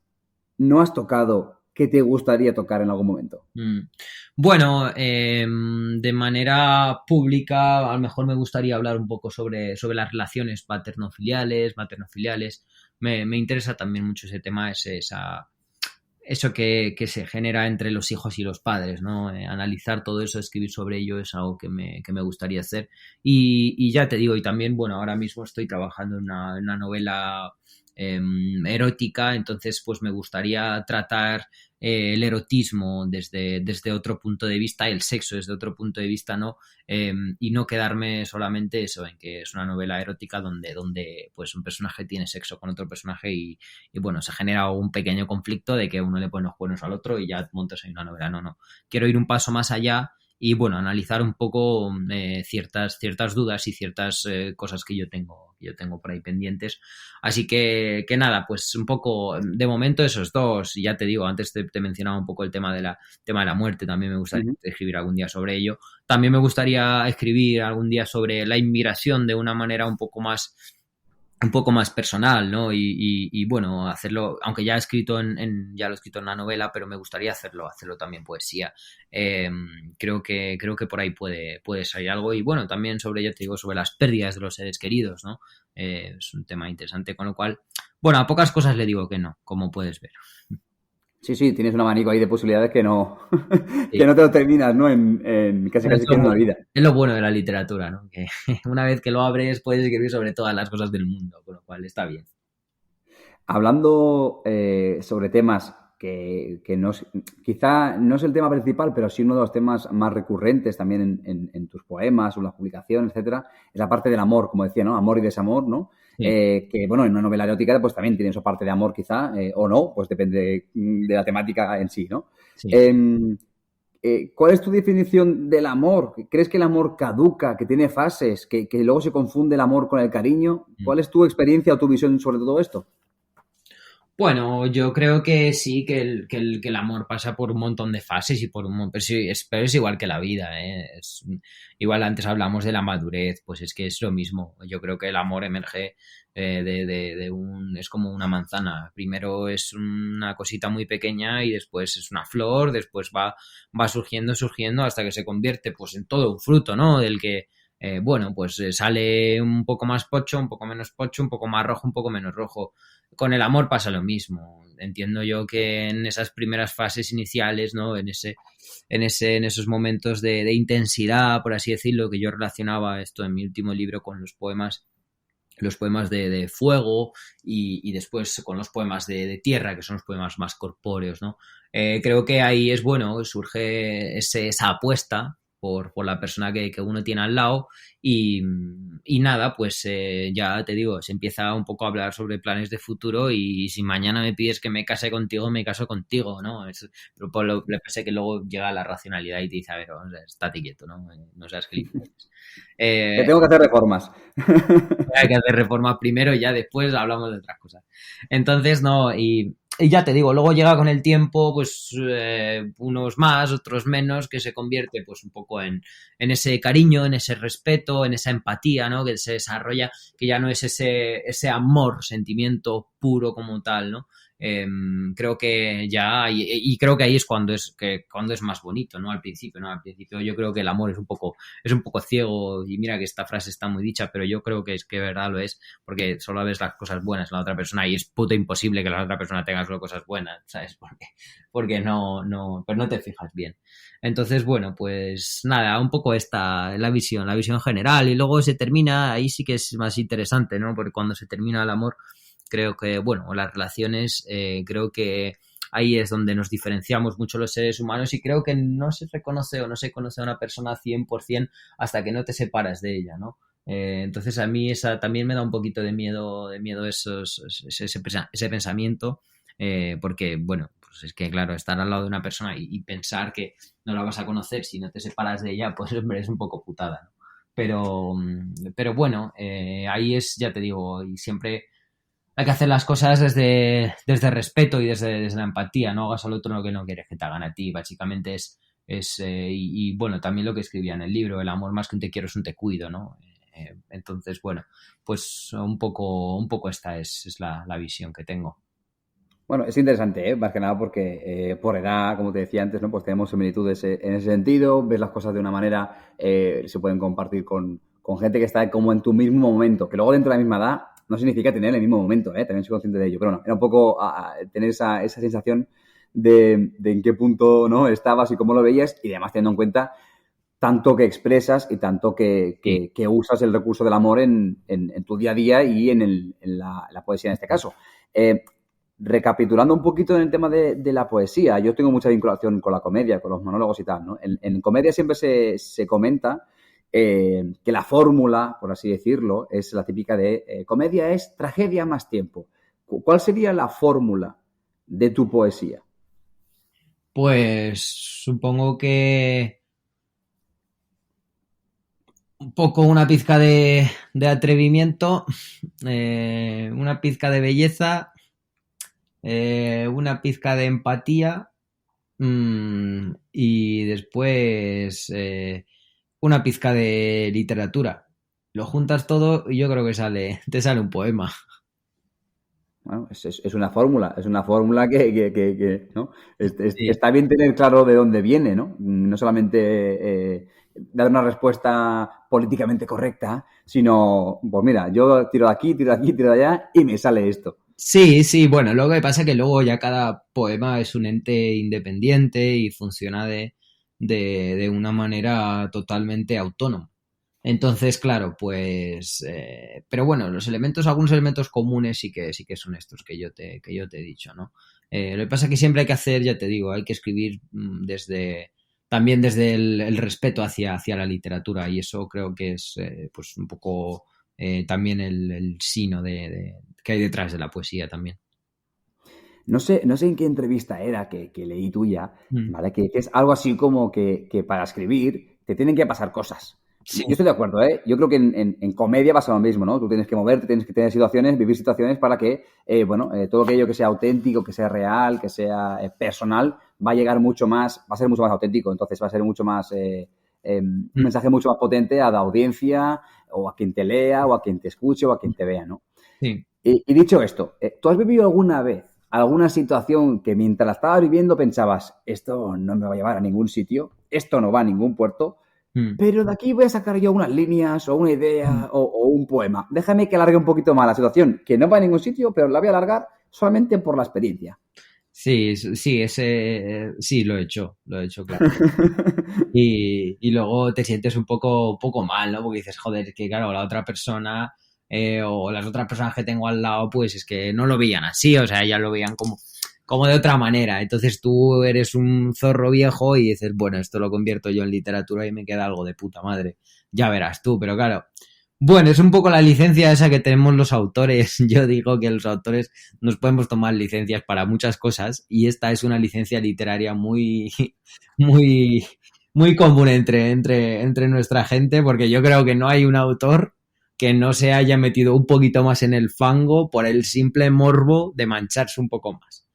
no has tocado que te gustaría tocar en algún momento? Bueno, de manera pública, a lo mejor me gustaría hablar un poco sobre las relaciones paterno-filiales, materno-filiales. Me interesa también mucho ese tema, eso que se genera entre los hijos y los padres, ¿no? Analizar todo eso, escribir sobre ello es algo que me gustaría hacer. Y ya te digo, y también, bueno, ahora mismo estoy trabajando en una novela erótica, entonces pues me gustaría tratar el erotismo desde otro punto de vista, el sexo desde otro punto de vista, ¿no? Y no quedarme solamente eso, en que es una novela erótica donde pues un personaje tiene sexo con otro personaje y bueno, se genera un pequeño conflicto de que uno le pone los cuernos al otro y ya montas ahí una novela. No. Quiero ir un paso más allá y bueno, analizar un poco ciertas dudas y ciertas cosas que yo tengo por ahí pendientes. Así que nada, pues un poco, de momento esos dos, y ya te digo, antes te mencionaba un poco el tema de la muerte, también me gustaría escribir algún día sobre ello. También me gustaría escribir algún día sobre la inmigración de una manera un poco más personal, ¿no? Y bueno, hacerlo, aunque ya he escrito ya lo he escrito en una novela, pero me gustaría hacerlo también poesía. Creo que por ahí puede salir algo. Y bueno, también ya te digo, sobre las pérdidas de los seres queridos, ¿no? Es un tema interesante, con lo cual, bueno, a pocas cosas le digo que no, como puedes ver. Sí, tienes un abanico ahí de posibilidades que no, Sí. que no te lo terminas, ¿no? En casi que en una vida. Es lo bueno de la literatura, ¿no? Que una vez que lo abres puedes escribir sobre todas las cosas del mundo, con lo cual está bien. Hablando sobre temas que no, quizá no es el tema principal, pero sí uno de los temas más recurrentes también en tus poemas o en las publicaciones, etcétera, es la parte del amor, como decía, ¿no? Amor y desamor, ¿no? Sí. Que, bueno, en una novela erótica pues también tiene su parte de amor quizá, o no, pues depende de la temática en sí, ¿no? Sí. ¿Cuál es tu definición del amor? ¿Crees que el amor caduca, que tiene fases, que luego se confunde el amor con el cariño? ¿Cuál es tu experiencia o tu visión sobre todo esto? Bueno, yo creo que sí, que el amor pasa por un montón de fases y pero es igual que la vida, ¿eh? Igual antes hablamos de la madurez, pues es que es lo mismo. Yo creo que el amor emerge es como una manzana. Primero es una cosita muy pequeña y después es una flor, después va surgiendo hasta que se convierte pues en todo un fruto, ¿no? Del que bueno, pues sale un poco más pocho, un poco menos pocho, un poco más rojo, un poco menos rojo. Con el amor pasa lo mismo. Entiendo yo que en esas primeras fases iniciales, ¿no? En esos momentos de intensidad, por así decirlo, que yo relacionaba esto en mi último libro con los poemas de fuego y después con los poemas de tierra, que son los poemas más corpóreos, ¿no? Creo que ahí es bueno, surge esa apuesta por la persona que uno tiene al lado y nada, pues ya te digo, se empieza un poco a hablar sobre planes de futuro y si mañana me pides que me case contigo, me caso contigo, ¿no? Pero por lo que pasa que luego llega la racionalidad y te dice, a ver, estate quieto, ¿no? No seas gilipollas. Que tengo que hacer reformas. Hay que hacer reformas primero y ya después hablamos de otras cosas. Entonces, no, y ya te digo, luego llega con el tiempo, pues unos más, otros menos, que se convierte pues un poco en ese cariño, en ese respeto, en esa empatía, ¿no? Que se desarrolla, que ya no es ese amor, sentimiento puro como tal, ¿no? Creo que ya, y creo que ahí es cuando es más bonito, ¿no? Al principio, ¿no? Al principio yo creo que el amor es un poco ciego, y mira que esta frase está muy dicha, pero yo creo que es que de verdad lo es, porque solo ves las cosas buenas en la otra persona y es puto imposible que la otra persona tenga solo cosas buenas, ¿sabes? Porque pues no te fijas bien. Entonces, bueno, pues nada, un poco la visión general, y luego se termina, ahí sí que es más interesante, ¿no? Porque cuando se termina el amor, creo que, bueno, las relaciones, creo que ahí es donde nos diferenciamos mucho los seres humanos y creo que no se reconoce o no se conoce a una persona 100% hasta que no te separas de ella, ¿no? Entonces a mí esa también me da un poquito de miedo ese pensamiento, porque, bueno, pues es que, claro, estar al lado de una persona y pensar que no la vas a conocer si no te separas de ella, pues hombre, es un poco putada, ¿no? Pero bueno, ahí es, ya te digo, y siempre hay que hacer las cosas desde respeto y desde la empatía, no hagas al otro lo que no quieres que te hagan a ti, básicamente y bueno, también lo que escribía en el libro, el amor más que un te quiero es un te cuido, ¿no? Entonces, bueno, pues un poco esta es la visión que tengo. Bueno, es interesante, ¿eh? Más que nada porque por edad, como te decía antes, ¿no? Pues tenemos similitudes en ese sentido, ves las cosas de una manera, se pueden compartir con gente que está como en tu mismo momento, que luego dentro de la misma edad no significa tener el mismo momento, ¿eh? También soy consciente de ello, pero no, era un poco tener esa sensación de en qué punto, ¿no? estabas y cómo lo veías, y además teniendo en cuenta tanto que expresas y tanto que usas el recurso del amor en tu día a día y en la poesía en este caso. Recapitulando un poquito en el tema de la poesía, yo tengo mucha vinculación con la comedia, con los monólogos y tal, ¿no? En comedia siempre se comenta que la fórmula, por así decirlo, es la típica de comedia es tragedia más tiempo. ¿Cuál sería la fórmula de tu poesía? Pues supongo que un poco una pizca de atrevimiento, una pizca de belleza, una pizca de empatía y después una pizca de literatura. Lo juntas todo y yo creo que te sale un poema. Bueno, es una fórmula que ¿no? Sí. Está bien tener claro de dónde viene, ¿no? No solamente dar una respuesta políticamente correcta, sino, pues mira, yo tiro de aquí, tiro de aquí, tiro de allá y me sale esto. Sí, sí, bueno, lo que pasa es que luego ya cada poema es un ente independiente y funciona de una manera totalmente autónoma. Entonces, claro, pues, pero bueno, algunos elementos comunes sí que son estos que yo te he dicho, ¿no? Lo que pasa es que siempre hay que hacer, ya te digo, hay que escribir también desde el respeto hacia la literatura y eso creo que es, pues, un poco también el sino que hay detrás de la poesía también. No sé en qué entrevista era que leí tuya, Mm. ¿vale? Que es algo así como que para escribir te tienen que pasar cosas. Sí, Yo estoy de acuerdo, ¿eh? Yo creo que en comedia pasa lo mismo, ¿no? Tú tienes que moverte, tienes que tener situaciones, vivir situaciones para que, todo aquello que sea auténtico, que sea real, que sea personal, va a llegar mucho más, va a ser mucho más auténtico. Entonces va a ser mucho más, un mm, mensaje mucho más potente a la audiencia o a quien te lea o a quien te escuche o a quien te vea, ¿no? sí. Y dicho esto, ¿tú has vivido alguna vez alguna situación que mientras la estabas viviendo pensabas, esto no me va a llevar a ningún sitio, esto no va a ningún puerto, Mm, pero de aquí voy a sacar yo unas líneas o una mm. idea o un poema? Déjame que alargue un poquito más la situación, que no va a ningún sitio, pero la voy a alargar solamente por la experiencia. Sí, sí, sí, lo he hecho, claro. Y luego te sientes un poco mal, ¿no? Porque dices, joder, es que claro, la otra persona o las otras personas que tengo al lado, pues es que no lo veían así, o sea, ya lo veían como de otra manera. Entonces tú eres un zorro viejo y dices, bueno, esto lo convierto yo en literatura y me queda algo de puta madre. Ya verás tú, pero claro. Bueno, es un poco la licencia esa que tenemos los autores. Yo digo que los autores nos podemos tomar licencias para muchas cosas y esta es una licencia literaria muy, muy, muy común entre nuestra gente, porque yo creo que no hay un autor que no se haya metido un poquito más en el fango por el simple morbo de mancharse un poco más.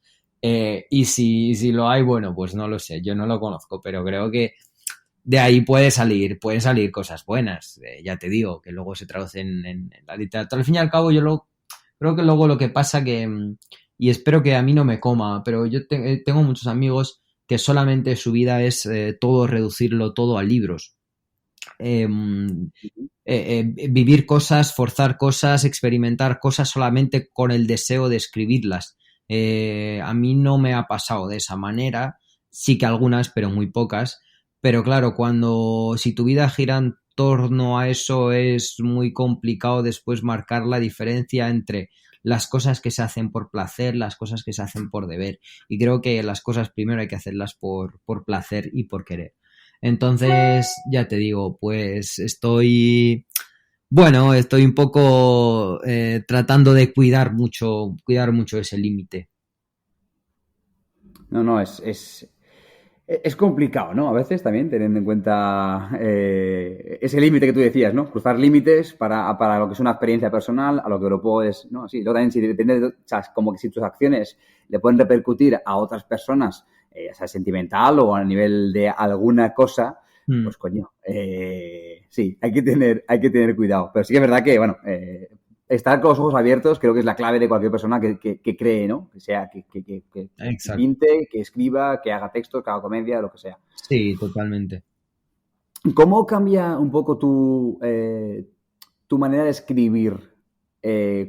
Y si lo hay, bueno, pues no lo sé, yo no lo conozco, pero creo que de ahí pueden salir cosas buenas. Ya te digo, que luego se traducen en la literatura. Al fin y al cabo, creo que luego lo que pasa y espero que a mí no me coma, pero yo tengo muchos amigos que solamente su vida es todo reducirlo todo a libros. Eh, Vivir cosas, forzar cosas, experimentar cosas solamente con el deseo de escribirlas. A mí no me ha pasado de esa manera, sí que algunas, pero muy pocas. Pero claro, si tu vida gira en torno a eso es muy complicado después marcar la diferencia entre las cosas que se hacen por placer, las cosas que se hacen por deber. Y creo que las cosas primero hay que hacerlas por placer y por querer. Entonces, ya te digo, pues estoy un poco tratando de cuidar mucho ese límite. No, no, es complicado, ¿no? A veces también teniendo en cuenta ese límite que tú decías, ¿no? Cruzar límites para lo que es una experiencia personal, a lo que lo puedes, ¿no? Sí, luego también si depende, o sea, como que si tus acciones le pueden repercutir a otras personas, ya sea sentimental o a nivel de alguna cosa, Mm, pues coño, sí, hay que tener cuidado. Pero sí que es verdad que, bueno, estar con los ojos abiertos creo que es la clave de cualquier persona que cree, ¿no? Que sea, que pinte, que escriba, que haga textos, que haga comedia, lo que sea. Sí, totalmente. ¿Cómo cambia un poco tu manera de escribir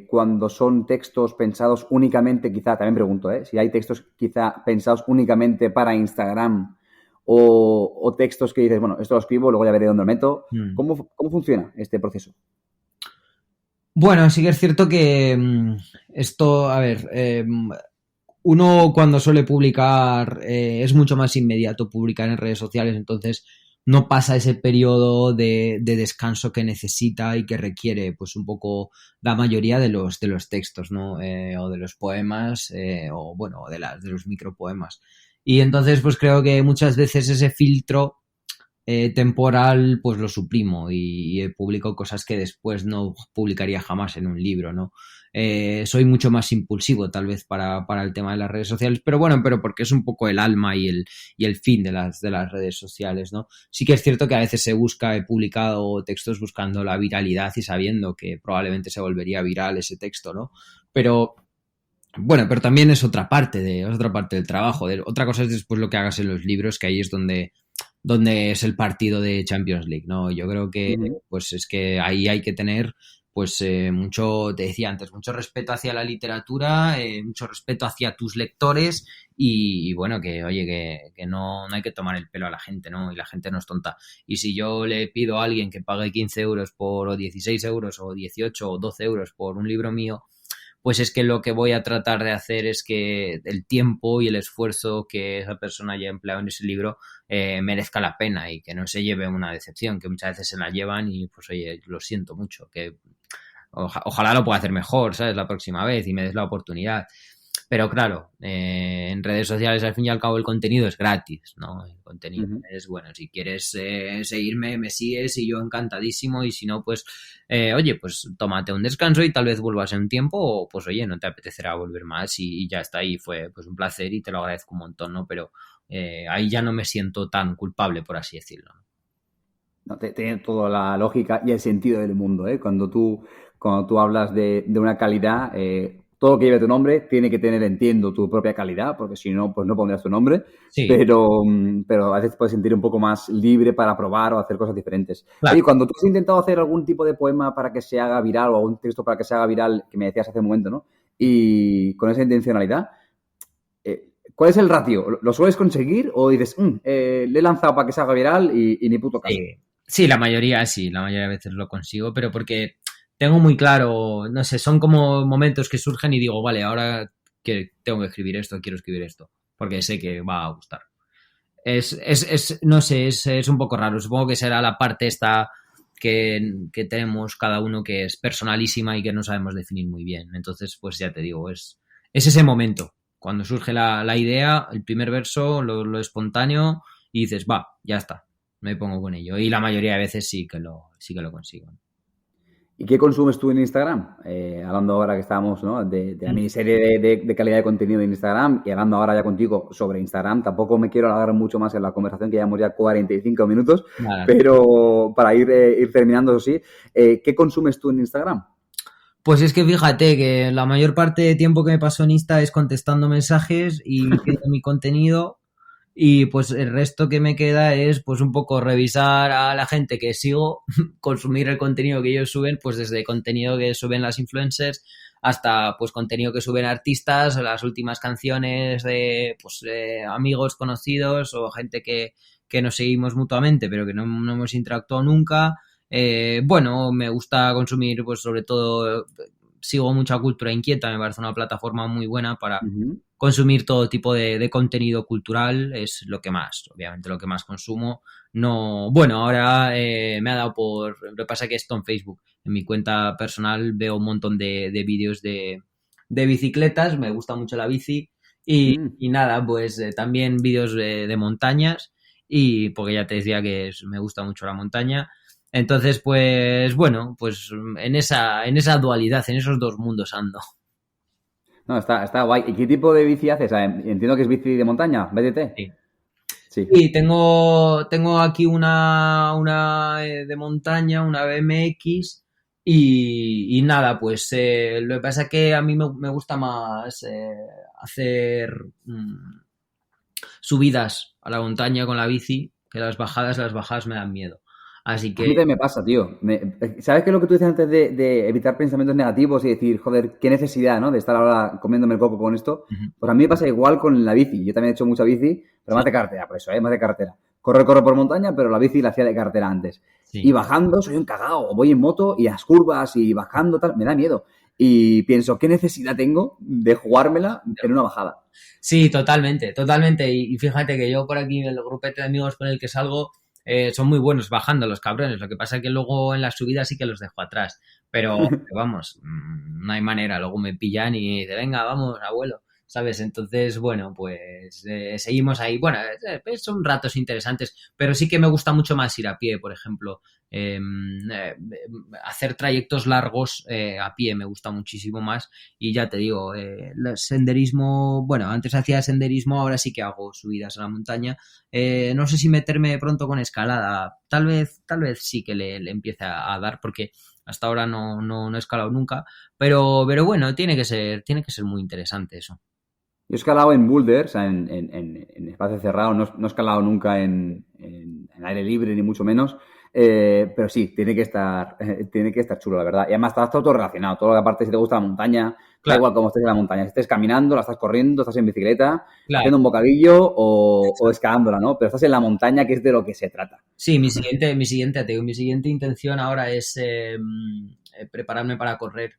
cuando son textos pensados únicamente, quizá, también pregunto, si hay textos quizá pensados únicamente para Instagram o textos que dices, bueno, esto lo escribo, luego ya veré dónde lo meto. ¿Cómo funciona este proceso? Bueno, sí que es cierto que esto, a ver, uno cuando suele publicar es mucho más inmediato publicar en redes sociales, entonces no pasa ese periodo de descanso que necesita y que requiere pues un poco la mayoría de los textos, ¿no? O de los poemas o bueno, de los micropoemas. Y entonces pues creo que muchas veces ese filtro temporal pues lo suprimo y publico cosas que después no publicaría jamás en un libro, ¿no? Soy mucho más impulsivo tal vez para el tema de las redes sociales, pero bueno, pero porque es un poco el alma y el fin de las redes sociales, ¿no? Sí que es cierto que a veces he publicado textos buscando la viralidad y sabiendo que probablemente se volvería viral ese texto, ¿no? Pero bueno, pero también es otra parte del trabajo. Otra cosa es después lo que hagas en los libros, que ahí es donde es el partido de Champions League, ¿no? Yo creo que pues es que ahí hay que tener pues mucho, te decía antes, mucho respeto hacia la literatura, mucho respeto hacia tus lectores y bueno, que oye, que no hay que tomar el pelo a la gente, ¿no? Y la gente no es tonta. Y si yo le pido a alguien que pague 15 euros o 16 euros o 18 o 12 euros por un libro mío, pues es que lo que voy a tratar de hacer es que el tiempo y el esfuerzo que esa persona haya empleado en ese libro merezca la pena y que no se lleve una decepción, que muchas veces se la llevan y pues oye, lo siento mucho, que ojalá lo pueda hacer mejor, ¿sabes? La próxima vez y me des la oportunidad. Pero claro, en redes sociales al fin y al cabo el contenido es gratis, ¿no? El contenido es, bueno, si quieres seguirme, me sigues y yo encantadísimo y si no, pues, oye, pues tómate un descanso y tal vez vuelvas en un tiempo o pues, oye, no te apetecerá volver más y ya está, y fue pues un placer y te lo agradezco un montón, ¿no? Pero ahí ya no me siento tan culpable, por así decirlo. No, tiene toda la lógica y el sentido del mundo, ¿eh? Cuando tú hablas de una calidad, todo lo que lleve tu nombre tiene que tener, entiendo, tu propia calidad, porque si no, pues no pondrías tu nombre. Sí. Pero a veces puedes sentir un poco más libre para probar o hacer cosas diferentes. Claro. Y cuando tú has intentado hacer algún tipo de poema para que se haga viral o algún texto para que se haga viral, que me decías hace un momento, ¿no? Y con esa intencionalidad, ¿cuál es el ratio? ¿Lo sueles conseguir o dices, le he lanzado para que se haga viral y ni puto caso? Sí, la mayoría de veces lo consigo, pero porque tengo muy claro, no sé, son como momentos que surgen y digo, vale, ahora que tengo que escribir esto, quiero escribir esto, porque sé que va a gustar. No sé, es un poco raro. Supongo que será la parte esta que tenemos cada uno que es personalísima y que no sabemos definir muy bien. Entonces, pues ya te digo, es ese momento, cuando surge la idea, el primer verso, lo espontáneo y dices, va, ya está, me pongo con ello. Y la mayoría de veces sí que lo consigo. ¿Y qué consumes tú en Instagram? Hablando ahora que estábamos, ¿no? de la miniserie de calidad de contenido en Instagram y hablando ahora ya contigo sobre Instagram, tampoco me quiero alargar mucho más en la conversación, que llevamos ya 45 minutos, vale. Pero para ir terminando, sí, ¿qué consumes tú en Instagram? Pues es que fíjate que la mayor parte de tiempo que me paso en Insta es contestando mensajes y viendo mi contenido. Y pues el resto que me queda es pues un poco revisar a la gente que sigo, consumir el contenido que ellos suben, pues desde contenido que suben las influencers hasta pues contenido que suben artistas, las últimas canciones de pues amigos conocidos o gente que nos seguimos mutuamente pero que no hemos interactuado nunca. Bueno, me gusta consumir pues sobre todo, sigo mucha Cultura Inquieta, me parece una plataforma muy buena para consumir todo tipo de contenido cultural, es lo que más consumo. No, bueno, ahora me ha dado por, lo que pasa que esto en Facebook, en mi cuenta personal veo un montón de vídeos de bicicletas, me gusta mucho la bici y nada, pues también vídeos de montañas y porque ya te decía que me gusta mucho la montaña. Entonces, pues bueno, pues en esa dualidad, en esos dos mundos ando. No, está guay. ¿Y qué tipo de bici haces? Entiendo que es bici de montaña, BTT. Sí. Sí, tengo aquí una de montaña, una BMX, Y nada, pues lo que pasa es que a mí me gusta más hacer subidas a la montaña con la bici que las bajadas me dan miedo. Así A mí que... también me pasa, tío. ¿Sabes qué es lo que tú dices antes de evitar pensamientos negativos y decir, joder, qué necesidad, ¿no? De estar ahora comiéndome el coco con esto. Ujú. Pues a mí me pasa igual con la bici. Yo también he hecho mucha bici, pero Sí, más de carretera, por eso, más de carretera. Corro por montaña, pero la bici la hacía de carretera antes. Y sí. bajando soy un cagao. Voy en moto y las curvas y bajando tal, me da miedo. Y pienso, ¿qué necesidad tengo de jugármela en una bajada? Sí, totalmente, totalmente. Y fíjate que yo por aquí, en el grupete de amigos con el que salgo, son muy buenos bajando los cabrones. Lo que pasa es que luego en las subidas sí que los dejo atrás. Pero vamos, no hay manera. Luego me pillan y dicen, venga, vamos, abuelo. ¿Sabes? Entonces, bueno, pues seguimos ahí. Bueno, son ratos interesantes, pero sí que me gusta mucho más ir a pie, por ejemplo. Hacer trayectos largos a pie me gusta muchísimo más. Y ya te digo, el senderismo, bueno, antes hacía senderismo, ahora sí que hago subidas a la montaña. No sé si meterme pronto con escalada. Tal vez sí que le empiece a dar, porque hasta ahora no he escalado nunca. Pero bueno, tiene que ser muy interesante eso. Yo he escalado en boulders, o sea, en espacio cerrado, no he escalado nunca en aire libre, ni mucho menos. Pero sí, tiene que estar chulo, la verdad. Y además está todo relacionado. Todo lo que aparte, si te gusta la montaña, da Claro, igual cómo estés en la montaña. Si estés caminando, la estás corriendo, estás en bicicleta, claro. haciendo un bocadillo o escalándola, ¿no? Pero estás en la montaña, que es de lo que se trata. Sí, mi siguiente intención ahora es prepararme para correr,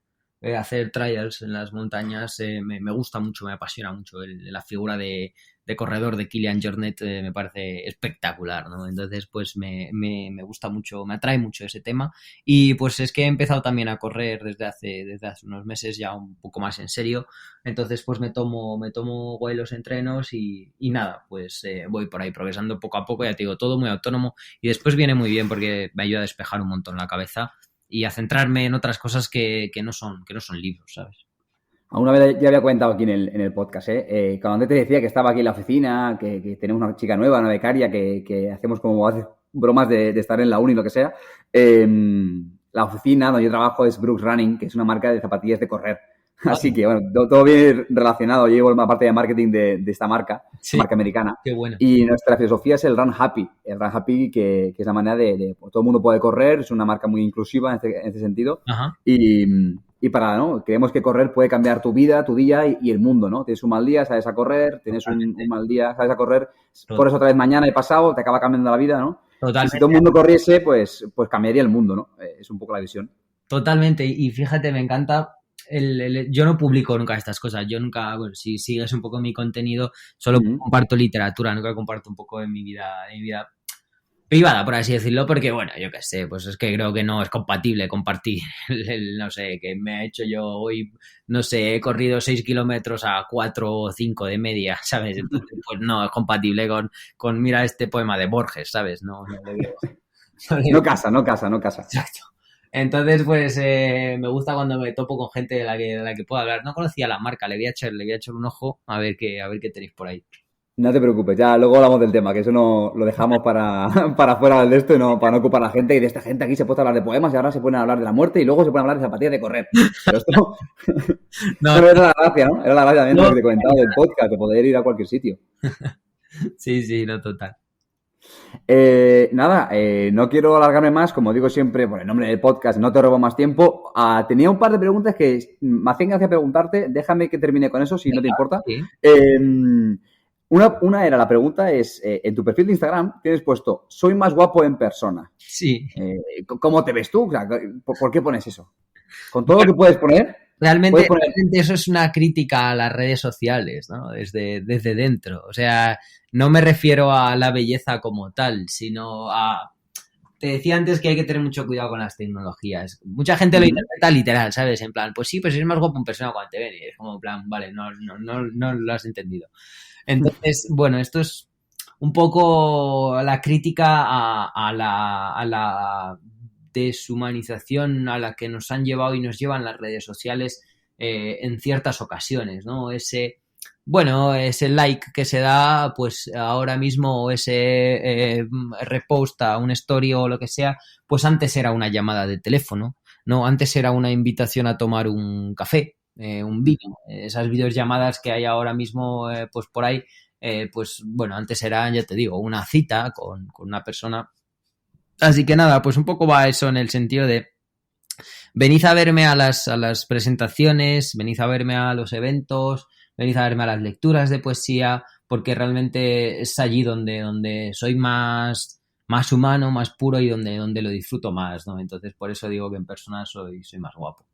hacer trials en las montañas. Me gusta mucho, me apasiona mucho la figura de corredor de Kilian Jornet, me parece espectacular, ¿no? Entonces, pues me gusta mucho, me atrae mucho ese tema. Y pues es que he empezado también a correr desde hace unos meses ya un poco más en serio. Entonces, pues me tomo guay los entrenos y nada, pues voy por ahí progresando poco a poco, ya te digo, todo muy autónomo. Y después viene muy bien porque me ayuda a despejar un montón la cabeza y a centrarme en otras cosas que no son libros, ¿sabes? Alguna vez ya había comentado aquí en el podcast, ¿eh? Cuando antes te decía que estaba aquí en la oficina, que tenemos una chica nueva, una becaria, que hacemos como bromas de estar en la uni, lo que sea. La oficina donde yo trabajo es Brooks Running, que es una marca de zapatillas de correr. Así que, bueno, todo bien relacionado. Yo llevo la parte de marketing de esta marca, Sí, marca americana. qué bueno. Y nuestra filosofía es el Run Happy. El Run Happy, que es la manera de pues, todo el mundo puede correr. Es una marca muy inclusiva en este sentido. Ajá. Y para, ¿no? Creemos que correr puede cambiar tu vida, tu día y el mundo, ¿no? Tienes un mal día, sales a correr. Tienes un mal día, sales a correr. Corres otra vez mañana y pasado, te acaba cambiando la vida, ¿no? Y si todo el Totalmente, mundo corriese, pues cambiaría el mundo, ¿no? Es un poco la visión. totalmente. Y fíjate, me encanta. Yo no publico nunca estas cosas. Yo nunca, bueno, si sigues un poco mi contenido, solo Ujú. comparto literatura, nunca comparto un poco de mi vida privada, por así decirlo, porque, bueno, yo qué sé, pues es que creo que no es compatible compartir, no sé, que me he hecho yo hoy, no sé, he corrido 6 kilómetros a 4 o 5 de media, ¿sabes? Entonces, pues no es compatible con mira este poema de Borges, ¿sabes? No le veo. No le No veo. casa, no casa, no casa. Exacto. Entonces, pues me gusta cuando me topo con gente de la que puedo hablar. No conocía la marca, le voy a echar un ojo a ver qué tenéis por ahí. No te preocupes, ya luego hablamos del tema, que eso no lo dejamos para, para fuera de esto y no, para no ocupar a la gente. Y de esta gente aquí se puede hablar de poemas y ahora se pueden hablar de la muerte y luego se pueden hablar de zapatillas de correr. Pero esto, No, pero era la gracia, ¿no? Era la gracia también de lo no, que te comentaba del podcast, de poder ir a cualquier sitio. sí, sí, no, total. Nada, no quiero alargarme más, como digo siempre, por el nombre del podcast, no te robo más tiempo. Tenía un par de preguntas que me hacían gracia preguntarte, déjame que termine con eso, si no te importa. Sí. Una era, la pregunta es, en tu perfil de Instagram tienes puesto, soy más guapo en persona. Sí. ¿Cómo te ves tú? O sea, ¿por qué pones eso? Con todo lo que puedes poner, Realmente, puedes poner... realmente eso es una crítica a las redes sociales, ¿no? Desde dentro. O sea, no me refiero a la belleza como tal, sino a... Te decía antes que hay que tener mucho cuidado con las tecnologías. Mucha gente lo interpreta literal, ¿sabes? En plan, pues sí, pues eres más guapo en persona cuando te ven. Y es como, en plan, vale, no lo has entendido. Entonces, bueno, esto es un poco la crítica a la deshumanización a la que nos han llevado y nos llevan las redes sociales en ciertas ocasiones, ¿no? Ese like que se da, pues ahora mismo, o ese repost a un story o lo que sea, pues antes era una llamada de teléfono. ¿no? Antes era una invitación a tomar un café, un vino. Esas videollamadas que hay ahora mismo, pues por ahí, pues bueno, antes era, ya te digo, una cita con una persona. Así que nada, pues un poco va eso en el sentido de venid a verme a las presentaciones, venid a verme a los eventos, venid a verme a las lecturas de poesía, porque realmente es allí donde soy más humano, más puro y donde lo disfruto más, ¿no? Entonces, por eso digo que en persona soy más guapo.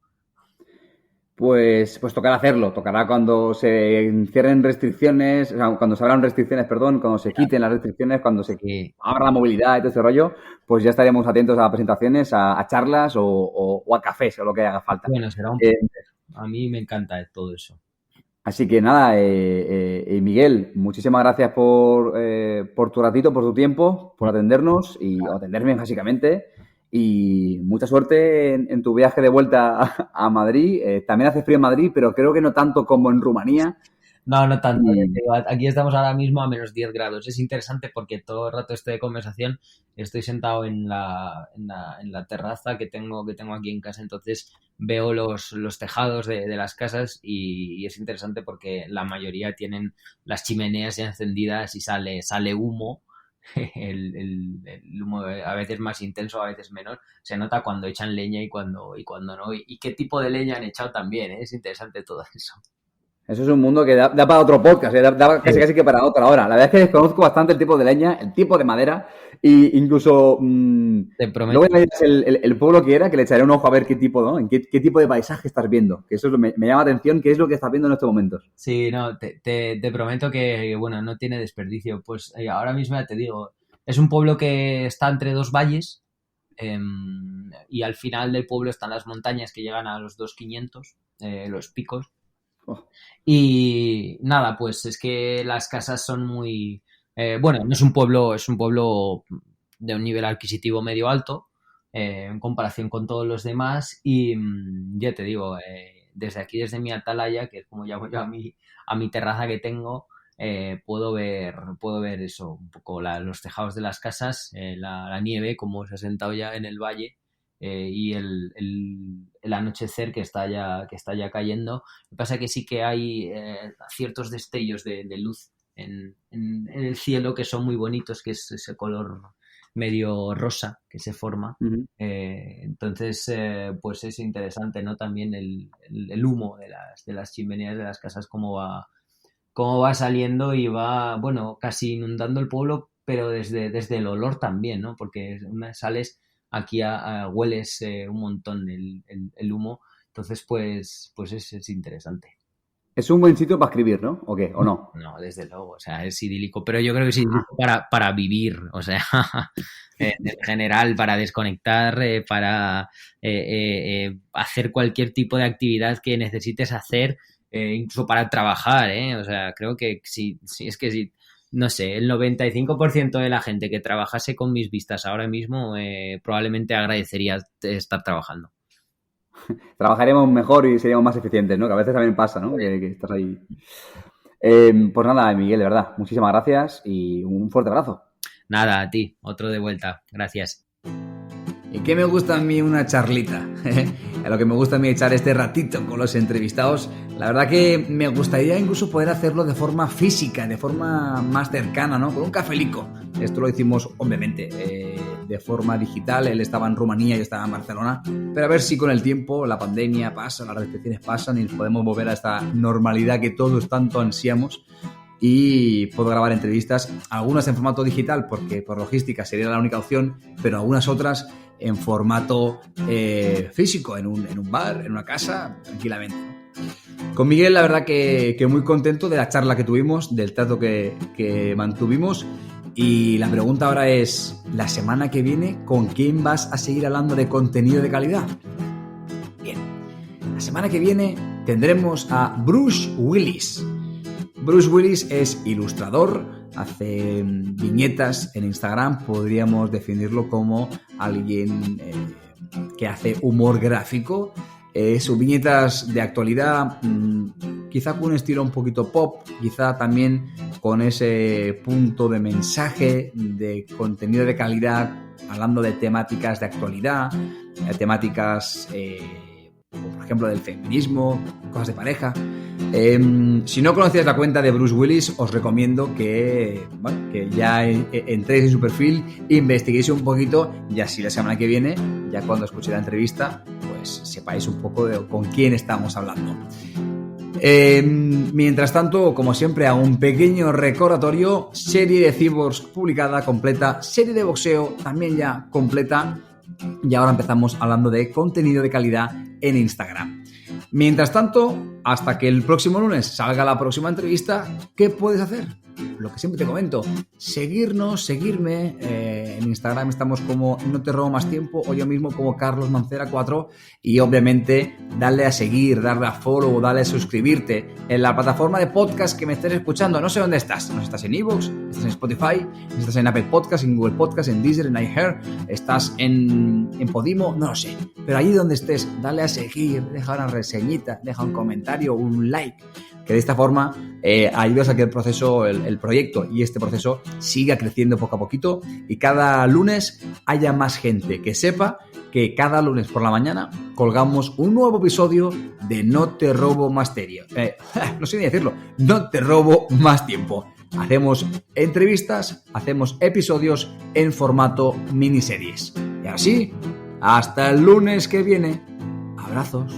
Pues tocará hacerlo, tocará cuando se cierren restricciones, o sea, cuando se abran restricciones, perdón, cuando se quiten las restricciones, cuando se abra la movilidad y todo ese rollo, pues ya estaremos atentos a presentaciones, a charlas o a cafés o lo que haga falta. Bueno, será a mí me encanta todo eso. Así que nada, Miguel, muchísimas gracias por tu ratito, por tu tiempo, por atendernos y atenderme básicamente. Y mucha suerte en tu viaje de vuelta a Madrid. También hace frío en Madrid, pero creo que no tanto como en Rumanía. No tanto. Aquí estamos ahora mismo a menos 10 grados. Es interesante porque todo el rato de conversación estoy sentado en la terraza que tengo aquí en casa, entonces veo los tejados de las casas y es interesante porque la mayoría tienen las chimeneas ya encendidas y sale humo. El humo a veces más intenso, a veces menos. Se nota cuando echan leña y cuando no. Y qué tipo de leña han echado también, ¿eh? Es interesante todo eso. Eso es un mundo que da para otro podcast, da casi que para otra hora. La verdad es que desconozco bastante el tipo de leña, el tipo de madera e incluso te prometo. Luego me dirás el pueblo que era, que le echaré un ojo a ver qué tipo, ¿no? En qué tipo de paisaje estás viendo. Que eso me llama la atención, qué es lo que estás viendo en estos momentos. Sí, no, te prometo que, bueno, no tiene desperdicio. Pues ahora mismo ya te digo, es un pueblo que está entre dos valles y al final del pueblo están las montañas que llegan a los 2.500, los picos. Oh. Y nada, pues es que las casas son muy... bueno, no es un pueblo de un nivel adquisitivo medio alto en comparación con todos los demás y ya te digo, desde aquí, desde mi atalaya, que es como llamo yo a mi terraza que tengo, puedo ver eso, un poco los tejados de las casas, la nieve como se ha sentado ya en el valle. Y el anochecer que está ya cayendo. Lo que pasa es que sí que hay ciertos destellos de luz en el cielo que son muy bonitos, que es ese color medio rosa que se forma. Uh-huh. Entonces, pues es interesante, ¿no? También el humo de las chimeneas de las casas, cómo va saliendo y va, bueno, casi inundando el pueblo, pero desde el olor también, ¿no? Porque sales... Aquí hueles un montón el humo, entonces pues es interesante. Es un buen sitio para escribir, ¿no? ¿O qué? ¿O no? No, desde luego, o sea, es idílico, pero yo creo que es idílico para vivir, o sea, en general, para desconectar, para hacer cualquier tipo de actividad que necesites hacer, incluso para trabajar, o sea, creo que sí, es que sí. No sé, el 95% de la gente que trabajase con mis vistas ahora mismo probablemente agradecería estar trabajando. Trabajaremos mejor y seríamos más eficientes, ¿no? Que a veces también pasa, ¿no? Que estás ahí. Pues nada, Miguel, de verdad, muchísimas gracias y un fuerte abrazo. Nada, a ti, otro de vuelta. Gracias. ¿Y qué me gusta a mí una charlita? A lo que me gusta a mí echar este ratito con los entrevistados. La verdad que me gustaría incluso poder hacerlo de forma física, de forma más cercana, ¿no? Con un cafelico. Esto lo hicimos, obviamente, de forma digital. Él estaba en Rumanía, yo estaba en Barcelona. Pero a ver si con el tiempo la pandemia pasa, las restricciones pasan y nos podemos volver a esta normalidad que todos tanto ansiamos. Y puedo grabar entrevistas, algunas en formato digital porque por logística sería la única opción, pero algunas otras en formato físico, en un bar, en una casa, tranquilamente. Con Miguel, la verdad que muy contento de la charla que tuvimos, del trato que mantuvimos. Y la pregunta ahora es, la semana que viene, ¿con quién vas a seguir hablando de contenido de calidad? Bien, la semana que viene tendremos a Bruce Willis. Bruce Willis es ilustrador, hace viñetas en Instagram, podríamos definirlo como alguien que hace humor gráfico. Sus viñetas de actualidad, quizá con un estilo un poquito pop, quizá también con ese punto de mensaje, de contenido de calidad hablando de temáticas de actualidad, temáticas, por ejemplo, del feminismo, cosas de pareja. Si no conocías la cuenta de Bruce Willis, os recomiendo que ya entréis en su perfil, investiguéis un poquito y así la semana que viene, ya cuando escuchéis la entrevista, pues sepáis un poco de con quién estamos hablando. Mientras tanto, como siempre, hago un pequeño recordatorio: serie de Cyborgs publicada, completa, serie de boxeo también ya completa, y ahora empezamos hablando de contenido de calidad en Instagram. Mientras tanto, hasta que el próximo lunes salga la próxima entrevista, ¿qué puedes hacer? Lo que siempre te comento: seguirme. En Instagram estamos como No Te Robo Más Tiempo, o yo mismo como Carlos Mancera 4, y obviamente darle a seguir, darle a follow, darle a suscribirte en la plataforma de podcast que me estés escuchando. No sé dónde estás. No sé si estás en iVoox, estás en Spotify, estás en Apple Podcast, en Google Podcast, en Deezer, en iHeart, estás en Podimo, no lo sé. Pero allí donde estés, dale a seguir, deja una reseñita, deja un comentario, un like, que de esta forma ayudas a que el proceso, el proyecto y este proceso siga creciendo poco a poquito, y cada lunes haya más gente que sepa que cada lunes por la mañana colgamos un nuevo episodio de No Te Robo Más Tiempo. No sé ni decirlo, No Te Robo Más Tiempo. Hacemos entrevistas, hacemos episodios en formato miniseries. Y así, hasta el lunes que viene. Abrazos.